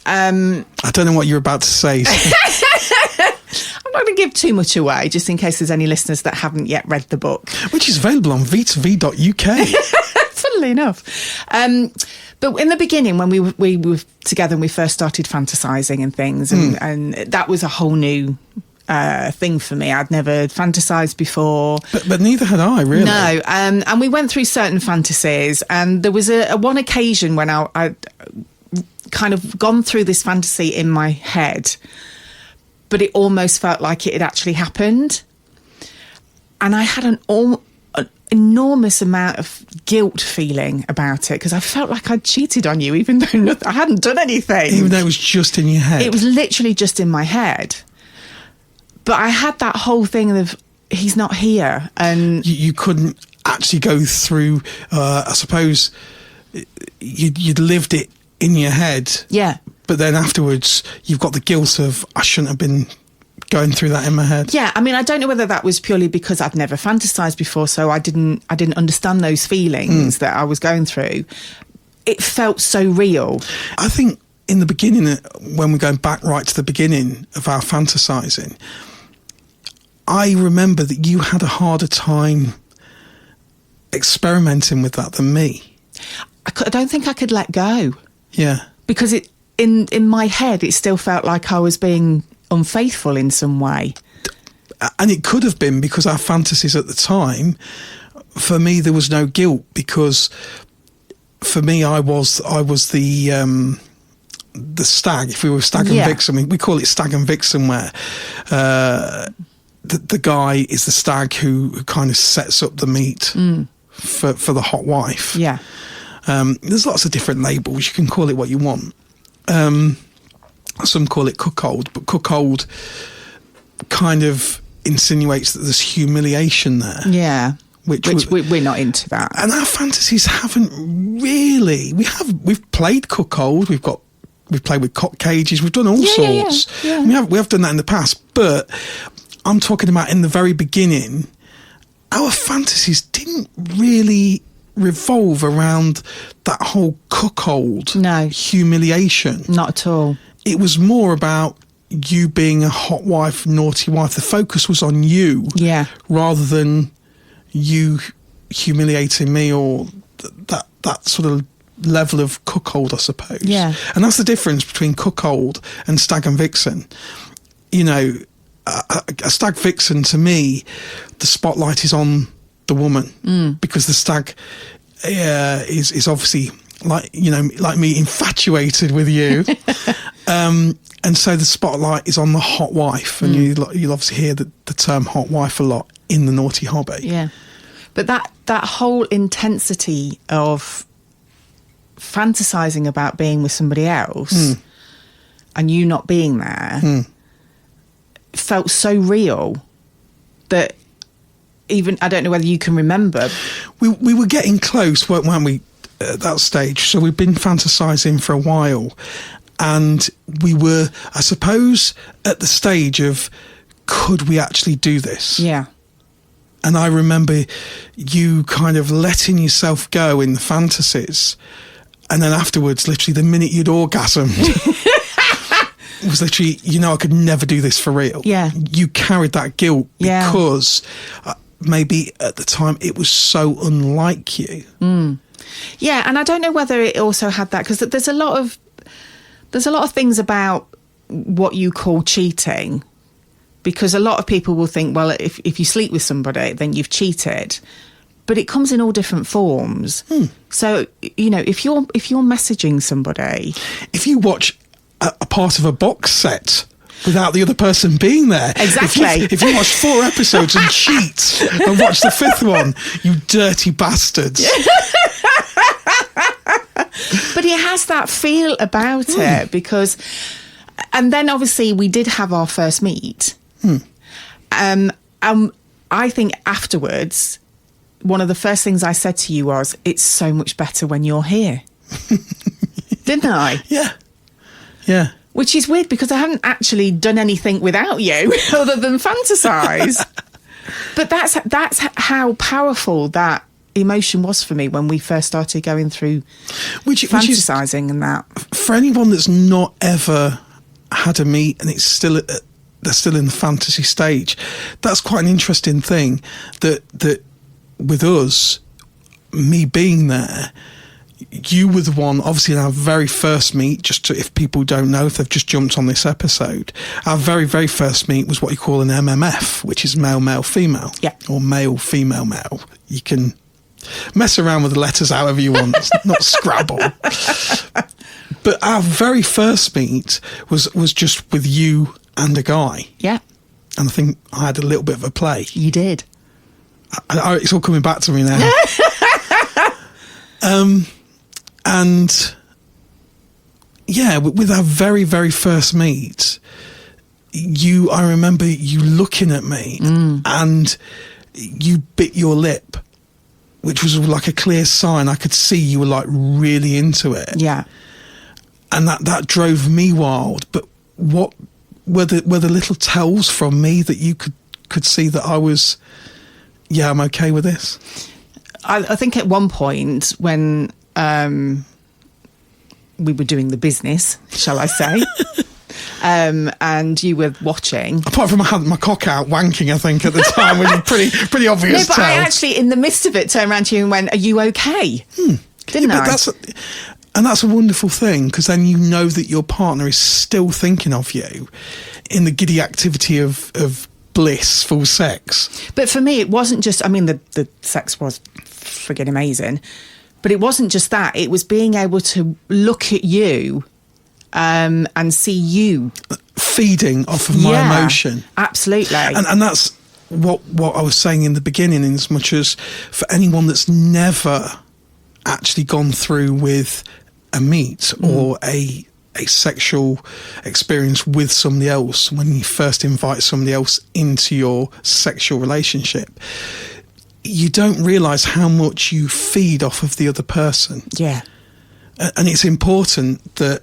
[SPEAKER 2] I don't know what you're about to say.
[SPEAKER 1] I'm not going to give too much away, just in case there's any listeners that haven't yet read the book.
[SPEAKER 2] Which is available on v2v.uk.
[SPEAKER 1] Funnily enough. But in the beginning, when we were together and we first started fantasising and things, and that was a whole new thing for me. I'd never fantasised before.
[SPEAKER 2] But neither had I, really.
[SPEAKER 1] No. And we went through certain fantasies, and there was a one occasion when I kind of gone through this fantasy in my head, but it almost felt like it had actually happened. And I had an enormous amount of guilt feeling about it, because I felt like I'd cheated on you, even though I hadn't done anything.
[SPEAKER 2] Even though it was just in your head.
[SPEAKER 1] It was literally just in my head. But I had that whole thing of, he's not here. And
[SPEAKER 2] you couldn't actually go through, I suppose, you'd lived it in your head.
[SPEAKER 1] Yeah.
[SPEAKER 2] But then afterwards, you've got the guilt of, I shouldn't have been going through that in my head.
[SPEAKER 1] Yeah, I mean, I don't know whether that was purely because I'd never fantasised before, so I didn't understand those feelings that I was going through. It felt so real.
[SPEAKER 2] I think in the beginning, when we're going back right to the beginning of our fantasising, I remember that you had a harder time experimenting with that than me.
[SPEAKER 1] I don't think I could let go.
[SPEAKER 2] Yeah.
[SPEAKER 1] Because in my head, it still felt like I was being unfaithful in some way.
[SPEAKER 2] And it could have been, because our fantasies at the time, for me, there was no guilt, because for me, I was the stag. If we were stag and vixen, we call it stag and vixen, where the guy is the stag who kind of sets up the meat for the hot wife.
[SPEAKER 1] Yeah.
[SPEAKER 2] There's lots of different labels. You can call it what you want. Some call it cuckold, but cuckold kind of insinuates that there's humiliation there.
[SPEAKER 1] Yeah. Which we're not into that.
[SPEAKER 2] And our fantasies haven't really. We've played cuckold. We've played with cock cages. We've done all sorts.
[SPEAKER 1] Yeah.
[SPEAKER 2] We have done that in the past. But I'm talking about in the very beginning, our fantasies didn't really revolve around that whole cuckold humiliation.
[SPEAKER 1] Not at all.
[SPEAKER 2] It was more about you being a hot wife, naughty wife. The focus was on you, rather than you humiliating me, or that sort of level of cuckold, I suppose.
[SPEAKER 1] Yeah.
[SPEAKER 2] And that's the difference between cuckold and stag and vixen. You know, a stag vixen, to me, the spotlight is on the woman, because the stag is obviously, like me, infatuated with you. And so the spotlight is on the hot wife, and you'll obviously hear the term hot wife a lot in the naughty hobby.
[SPEAKER 1] Yeah. But that whole intensity of fantasizing about being with somebody else and you not being there felt so real that even, I don't know whether you can remember.
[SPEAKER 2] We were getting close, weren't we, at that stage? So we've been fantasizing for a while, and we were, I suppose, at the stage of, could we actually do this?
[SPEAKER 1] Yeah.
[SPEAKER 2] And I remember you kind of letting yourself go in the fantasies, and then afterwards, literally the minute you'd orgasmed, it was literally, I could never do this for real.
[SPEAKER 1] Yeah.
[SPEAKER 2] You carried that guilt because maybe at the time it was so unlike you.
[SPEAKER 1] Yeah, and I don't know whether it also had that, because there's a lot of things about what you call cheating, because a lot of people will think, well, if you sleep with somebody, then you've cheated. But it comes in all different forms. So, if you're messaging somebody,
[SPEAKER 2] if you watch a part of a box set without the other person being there,
[SPEAKER 1] exactly.
[SPEAKER 2] If you watch 4 episodes and cheat and watch the 5th one, you dirty bastards.
[SPEAKER 1] But it has that feel about it because, and then obviously we did have our first meet. I think afterwards, one of the first things I said to you was, it's so much better when you're here. Didn't I?
[SPEAKER 2] Yeah. Yeah.
[SPEAKER 1] Which is weird because I haven't actually done anything without you other than fantasize. But that's how powerful that emotion was for me when we first started going through fantasizing and that.
[SPEAKER 2] For anyone that's not ever had a meet and they're still in the fantasy stage, that's quite an interesting thing that with us, me being there, you were the one, obviously in our very first meet, if people don't know, if they've just jumped on this episode, our very, very first meet was what you call an MMF, which is male, male, female.
[SPEAKER 1] Yeah.
[SPEAKER 2] Or male, female, male. You can mess around with the letters however you want. It's not Scrabble. But our very first meet was just with you and a guy.
[SPEAKER 1] Yeah.
[SPEAKER 2] And I think I had a little bit of a play.
[SPEAKER 1] You did.
[SPEAKER 2] It's all coming back to me now. And yeah, with our very, very first meet, I remember you looking at me and you bit your lip, which was like a clear sign. I could see you were like really into it.
[SPEAKER 1] Yeah.
[SPEAKER 2] And that drove me wild. But what were the little tells from me that you could see that I was, I'm okay with this?
[SPEAKER 1] I think at one point when we were doing the business, shall I say, and you were watching.
[SPEAKER 2] Apart from I had my cock out wanking, I think, at the time, which was pretty obvious.
[SPEAKER 1] No, but I actually, in the midst of it, turned around to you and went, "Are you okay?" Didn't I?
[SPEAKER 2] That's a wonderful thing, because then you know that your partner is still thinking of you in the giddy activity of blissful sex.
[SPEAKER 1] But for me, it wasn't just, I mean, the sex was friggin' amazing, but it wasn't just that. It was being able to look at you and see you
[SPEAKER 2] feeding off of my emotion.
[SPEAKER 1] Absolutely.
[SPEAKER 2] And that's what I was saying in the beginning, in as much as for anyone that's never actually gone through with a meet or a sexual experience with somebody else, when you first invite somebody else into your sexual relationship, you don't realise how much you feed off of the other person.
[SPEAKER 1] Yeah.
[SPEAKER 2] And it's important that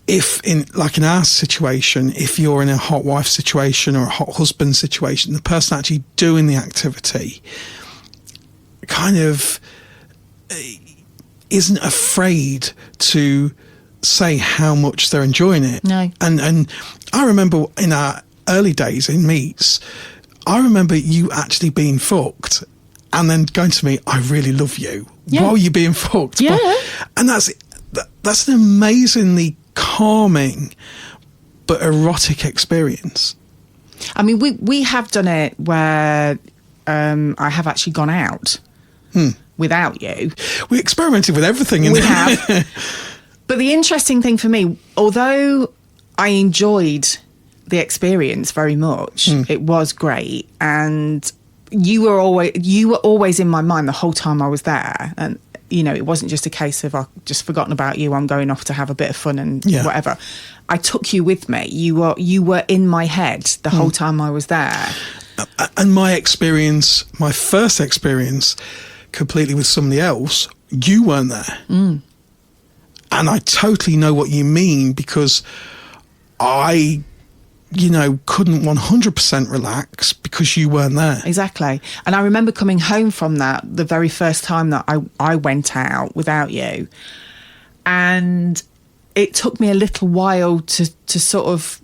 [SPEAKER 2] if in our situation, if you're in a hot wife situation or a hot husband situation, the person actually doing the activity kind of isn't afraid to say how much they're enjoying it.
[SPEAKER 1] No.
[SPEAKER 2] And I remember in our early days in meets, I remember you actually being fucked and then going to me, "I really love you," while you're being fucked.
[SPEAKER 1] Yeah.
[SPEAKER 2] And that's an amazingly calming but erotic experience.
[SPEAKER 1] I mean, we have done it where I have actually gone out without you.
[SPEAKER 2] We experimented with everything.
[SPEAKER 1] We have. But the interesting thing for me, although I enjoyed the experience very much, it was great, and you were always in my mind the whole time I was there. And you know, it wasn't just a case of I've just forgotten about you, I'm going off to have a bit of fun and whatever. I took you with me. You were in my head the whole time I was there.
[SPEAKER 2] And my first experience completely with somebody else, you weren't there. And I totally know what you mean, because I, couldn't 100% relax because you weren't there.
[SPEAKER 1] Exactly. And I remember coming home from that the very first time that I went out without you. And it took me a little while to sort of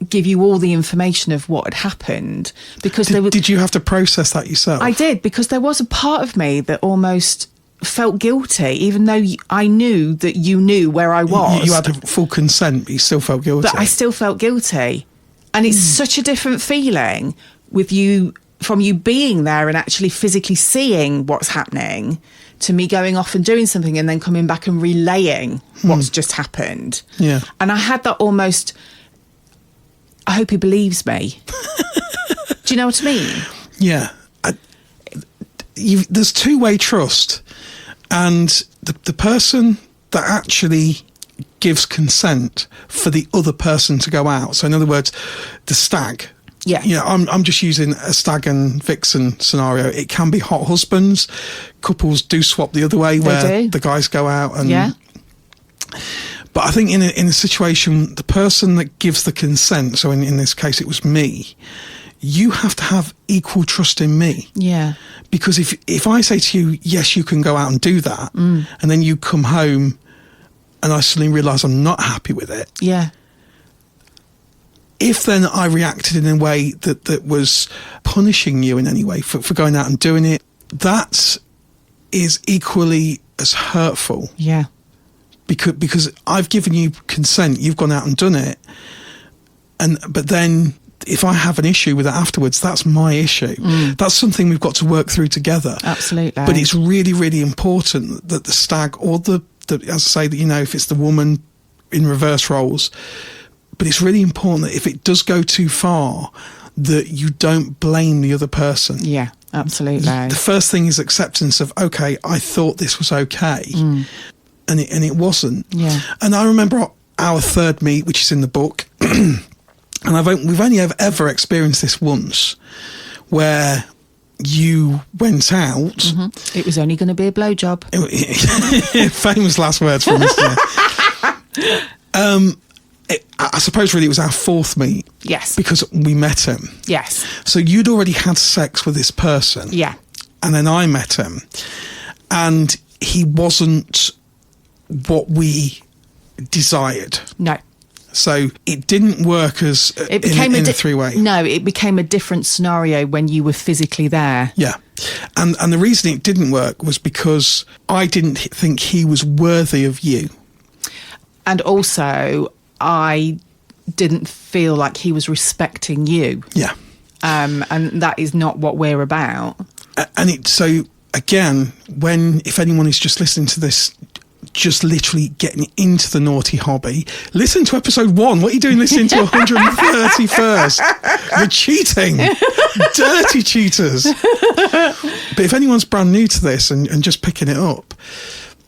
[SPEAKER 1] give you all the information of what had happened, because
[SPEAKER 2] did you have to process that yourself?
[SPEAKER 1] I did, because there was a part of me that almost felt guilty, even though I knew that you knew where I was.
[SPEAKER 2] You had full consent, but you still felt guilty.
[SPEAKER 1] But I still felt guilty. And it's such a different feeling with you, from you being there and actually physically seeing what's happening, to me going off and doing something and then coming back and relaying what's just happened.
[SPEAKER 2] Yeah.
[SPEAKER 1] And I had that almost, I hope he believes me. Do you know what I mean?
[SPEAKER 2] Yeah. There's two-way trust. And the person that actually gives consent for the other person to go out. So in other words, the stag.
[SPEAKER 1] Yeah.
[SPEAKER 2] You know, I'm just using a stag and vixen scenario. It can be hot husbands. Couples do swap the other way where the guys go out and...
[SPEAKER 1] Yeah.
[SPEAKER 2] But I think in a situation, the person that gives the consent, so in this case it was me, you have to have equal trust in me.
[SPEAKER 1] Yeah.
[SPEAKER 2] Because if I say to you, yes, you can go out and do that, and then you come home and I suddenly realise I'm not happy with it.
[SPEAKER 1] Yeah.
[SPEAKER 2] If then I reacted in a way that was punishing you in any way for going out and doing it, that is equally as hurtful.
[SPEAKER 1] Yeah.
[SPEAKER 2] Because I've given you consent, you've gone out and done it, but then if I have an issue with it afterwards, that's my issue. That's something we've got to work through together.
[SPEAKER 1] Absolutely.
[SPEAKER 2] But it's really, really important that the stag or the as I say, that, you know, if it's the woman in reverse roles, but it's really important that if it does go too far, that you don't blame the other person.
[SPEAKER 1] Yeah, absolutely.
[SPEAKER 2] The first thing is acceptance of, okay, I thought this was okay. And it wasn't.
[SPEAKER 1] Yeah.
[SPEAKER 2] And I remember our third meet, which is in the book, and we've only ever experienced this once, where you went out.
[SPEAKER 1] It was only going to be a blowjob.
[SPEAKER 2] Famous last words from Mr. I suppose really it was our fourth meet.
[SPEAKER 1] Yes.
[SPEAKER 2] Because we met him.
[SPEAKER 1] Yes.
[SPEAKER 2] So you'd already had sex with this person.
[SPEAKER 1] Yeah.
[SPEAKER 2] And then I met him. And he wasn't what we desired.
[SPEAKER 1] No.
[SPEAKER 2] So it didn't work as
[SPEAKER 1] It became
[SPEAKER 2] in a three-way.
[SPEAKER 1] No, it became a different scenario when you were physically there.
[SPEAKER 2] Yeah. And the reason it didn't work was because I didn't think he was worthy of you.
[SPEAKER 1] And also, I didn't feel like he was respecting you.
[SPEAKER 2] Yeah.
[SPEAKER 1] And that is not what we're about.
[SPEAKER 2] And so again, if anyone is just listening to this, just literally getting into the naughty hobby, listen to episode 1. What are you doing listening to 131st? You're cheating. Dirty cheaters. But if anyone's brand new to this and just picking it up,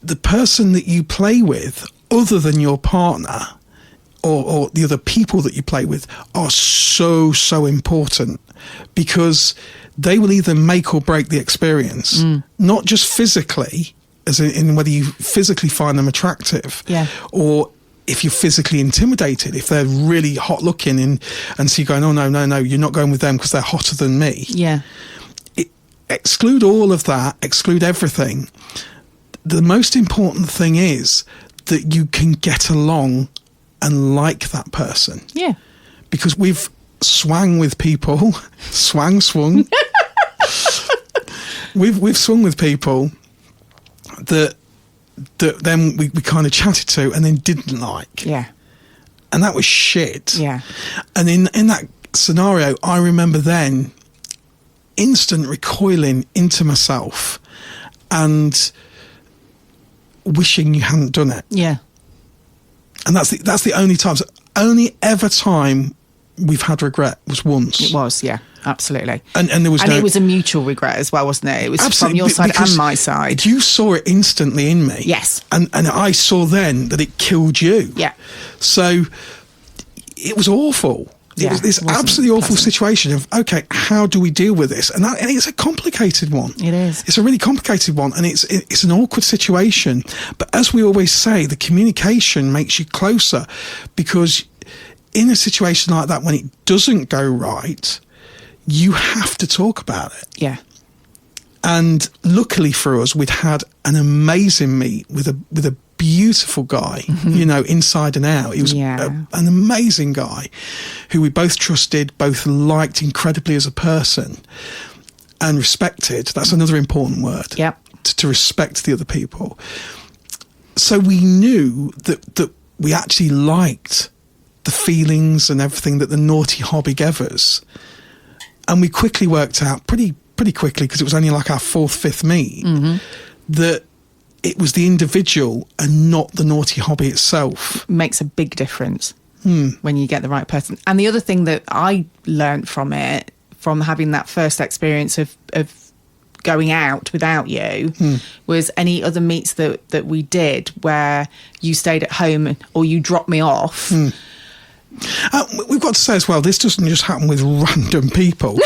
[SPEAKER 2] the person that you play with, other than your partner or the other people that you play with, are so, so important, because they will either make or break the experience, not just physically, as in whether you physically find them attractive, or if you're physically intimidated, if they're really hot looking and so you're going, oh, no, you're not going with them because they're hotter than me.
[SPEAKER 1] Yeah.
[SPEAKER 2] Exclude all of that, exclude everything. The most important thing is that you can get along and like that person.
[SPEAKER 1] Yeah.
[SPEAKER 2] Because we've swung with people, swung. we've swung with people that then we kind of chatted to and then didn't like.
[SPEAKER 1] Yeah.
[SPEAKER 2] And that was shit.
[SPEAKER 1] Yeah.
[SPEAKER 2] And in that scenario, I remember then instant recoiling into myself and wishing you hadn't done it.
[SPEAKER 1] Yeah.
[SPEAKER 2] And that's the only time, only ever time we've had regret was once.
[SPEAKER 1] It was, yeah, absolutely.
[SPEAKER 2] And there was
[SPEAKER 1] it was a mutual regret as well, wasn't it? It was
[SPEAKER 2] absolutely,
[SPEAKER 1] from your side
[SPEAKER 2] because
[SPEAKER 1] and my side.
[SPEAKER 2] You saw it instantly in me.
[SPEAKER 1] Yes.
[SPEAKER 2] And I saw then that it killed you.
[SPEAKER 1] Yeah.
[SPEAKER 2] So it was awful. It was this absolutely awful situation of, okay, how do we deal with this? And it's a complicated one.
[SPEAKER 1] It is.
[SPEAKER 2] It's a really complicated one, and it's an awkward situation. But as we always say, the communication makes you closer, because in a situation like that, when it doesn't go right, you have to talk about it.
[SPEAKER 1] Yeah. And
[SPEAKER 2] luckily for us, we'd had an amazing meet with a beautiful guy, you know, inside and out. He was an amazing guy who we both trusted, both liked incredibly as a person, and respected. That's another important word.
[SPEAKER 1] Yep.
[SPEAKER 2] To respect the other people. So we knew that we actually liked the feelings and everything that the naughty hobby gave us. And we quickly worked out, pretty quickly, because it was only like our 4th, 5th meet, that it was the individual and not the naughty hobby itself.
[SPEAKER 1] Makes a big difference when you get the right person. And the other thing that I learned from it, from having that first experience of going out without you was any other meets that we did where you stayed at home or you dropped me off.
[SPEAKER 2] We've got to say as well, this doesn't just happen with random people.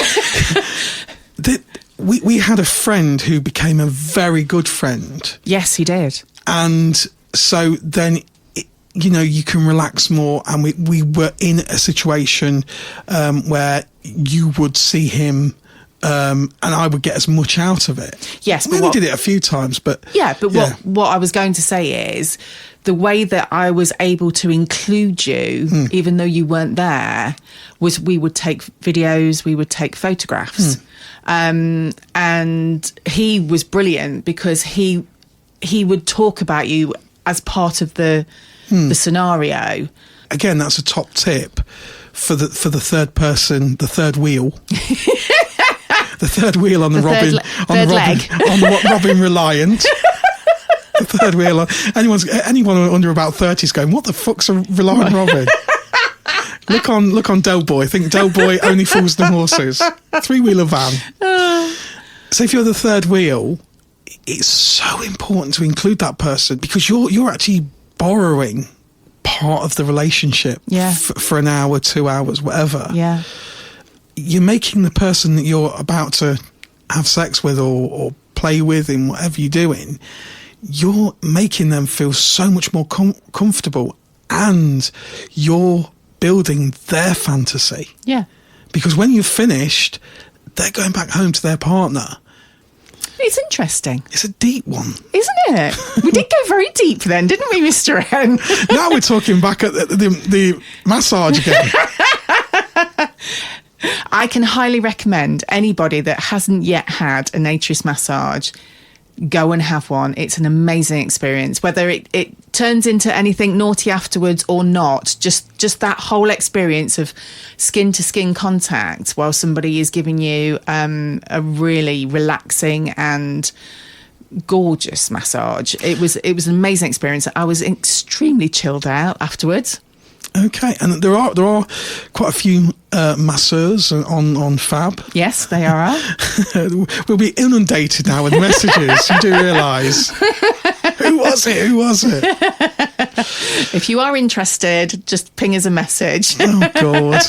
[SPEAKER 2] We had a friend who became a very good friend.
[SPEAKER 1] Yes, he did.
[SPEAKER 2] And so then, you can relax more. And we were in a situation where you would see him and I would get as much out of it.
[SPEAKER 1] Yes,
[SPEAKER 2] but we did it a few times, but...
[SPEAKER 1] Yeah, but what I was going to say is the way that I was able to include you, even though you weren't there, was we would take videos, we would take photographs. And he was brilliant because he would talk about you as part of the scenario. Again,
[SPEAKER 2] that's a top tip for the third person, the third wheel. The third wheel on the Robin, on the Robin Reliant. The third wheel. Anyone under about 30 is going, what the fuck's a Reliant Robin? Look on Del Boy. Think Del Boy only fools the horses. 3-wheeler van. So if you're the third wheel, it's so important to include that person because you're actually borrowing part of the relationship for an hour, 2 hours, whatever.
[SPEAKER 1] Yeah.
[SPEAKER 2] You're making the person that you're about to have sex with or play with in whatever you're doing, you're making them feel so much more comfortable and you're building their fantasy.
[SPEAKER 1] Yeah.
[SPEAKER 2] Because when you've finished, they're going back home to their partner.
[SPEAKER 1] It's interesting.
[SPEAKER 2] It's a deep one.
[SPEAKER 1] Isn't it? We did go very deep then, didn't we, Mr. N?
[SPEAKER 2] Now we're talking back at the massage again.
[SPEAKER 1] I can highly recommend anybody that hasn't yet had a Naturist massage, go and have one. It's an amazing experience. Whether it turns into anything naughty afterwards or not, just that whole experience of skin-to-skin contact while somebody is giving you a really relaxing and gorgeous massage. It was an amazing experience. I was extremely chilled out afterwards.
[SPEAKER 2] Okay, and there are quite a few masseurs on Fab.
[SPEAKER 1] Yes, they are.
[SPEAKER 2] We'll be inundated now with messages. You do realise. Who was it?
[SPEAKER 1] If you are interested, just ping us a message.
[SPEAKER 2] Oh, God.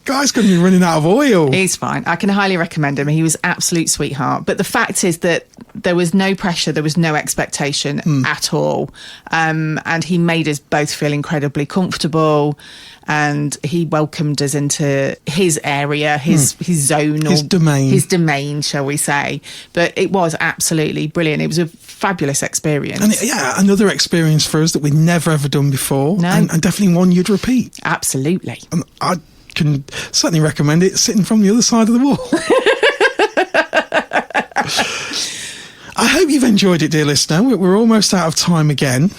[SPEAKER 2] Guy's going to be running out of oil.
[SPEAKER 1] He's fine. I can highly recommend him. He was absolute sweetheart. But the fact is that there was no pressure, there was no expectation at all. And he made us both feel incredibly comfortable. And he welcomed us into his area, his zone.
[SPEAKER 2] His domain.
[SPEAKER 1] His domain, shall we say. But it was absolutely brilliant. It was a fabulous experience.
[SPEAKER 2] And another experience for us that we'd never ever done before.
[SPEAKER 1] No.
[SPEAKER 2] And definitely one you'd repeat.
[SPEAKER 1] Absolutely.
[SPEAKER 2] And I can certainly recommend it sitting from the other side of the wall. I hope you've enjoyed it, dear listener. We're almost out of time again.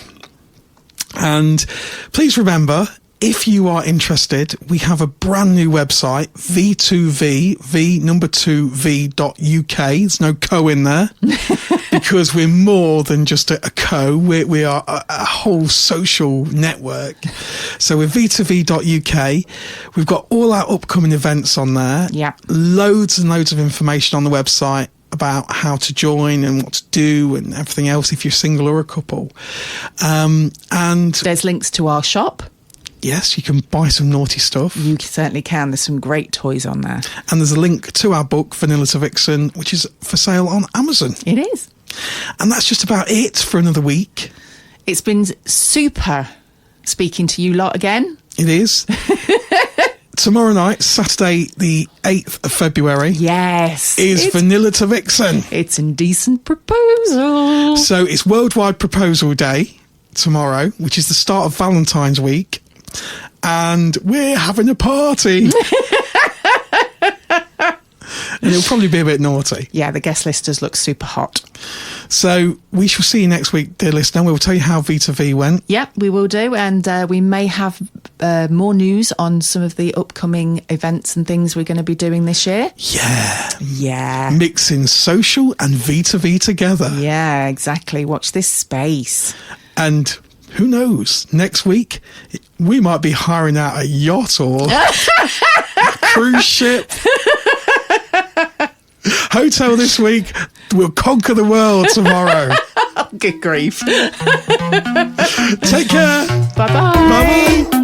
[SPEAKER 2] And please remember, if you are interested, we have a brand new website, v2v.uk. There's no co in there because we're more than just a co. We are a whole social network. So we're v2v.uk. We've got all our upcoming events on there.
[SPEAKER 1] Yeah.
[SPEAKER 2] Loads and loads of information on the website about how to join and what to do and everything else if you're single or a couple. And
[SPEAKER 1] there's links to our shop.
[SPEAKER 2] Yes, you can buy some naughty stuff.
[SPEAKER 1] You certainly can. There's some great toys on there.
[SPEAKER 2] And there's a link to our book, Vanilla to Vixen, which is for sale on Amazon.
[SPEAKER 1] It is.
[SPEAKER 2] And that's just about it for another week.
[SPEAKER 1] It's been super speaking to you lot again.
[SPEAKER 2] It is. Tomorrow night, Saturday the 8th of February.
[SPEAKER 1] Yes.
[SPEAKER 2] Is Vanilla to Vixen.
[SPEAKER 1] It's Indecent Proposal.
[SPEAKER 2] So it's Worldwide Proposal Day tomorrow, which is the start of Valentine's Week. And we're having a party. And it'll probably be a bit naughty.
[SPEAKER 1] Yeah, the guest listers look super hot.
[SPEAKER 2] So we shall see you next week, dear listener. We'll tell you how V2V went.
[SPEAKER 1] Yeah, we will do. And we may have more news on some of the upcoming events and things we're going to be doing this year. Yeah. Mixing
[SPEAKER 2] social and V2V together.
[SPEAKER 1] Yeah, exactly. Watch this space.
[SPEAKER 2] And who knows, next week we might be hiring out a yacht or a cruise ship. Hotel this week. We'll conquer the world tomorrow.
[SPEAKER 1] Good grief.
[SPEAKER 2] Take care.
[SPEAKER 1] Bye-bye.
[SPEAKER 2] Bye-bye.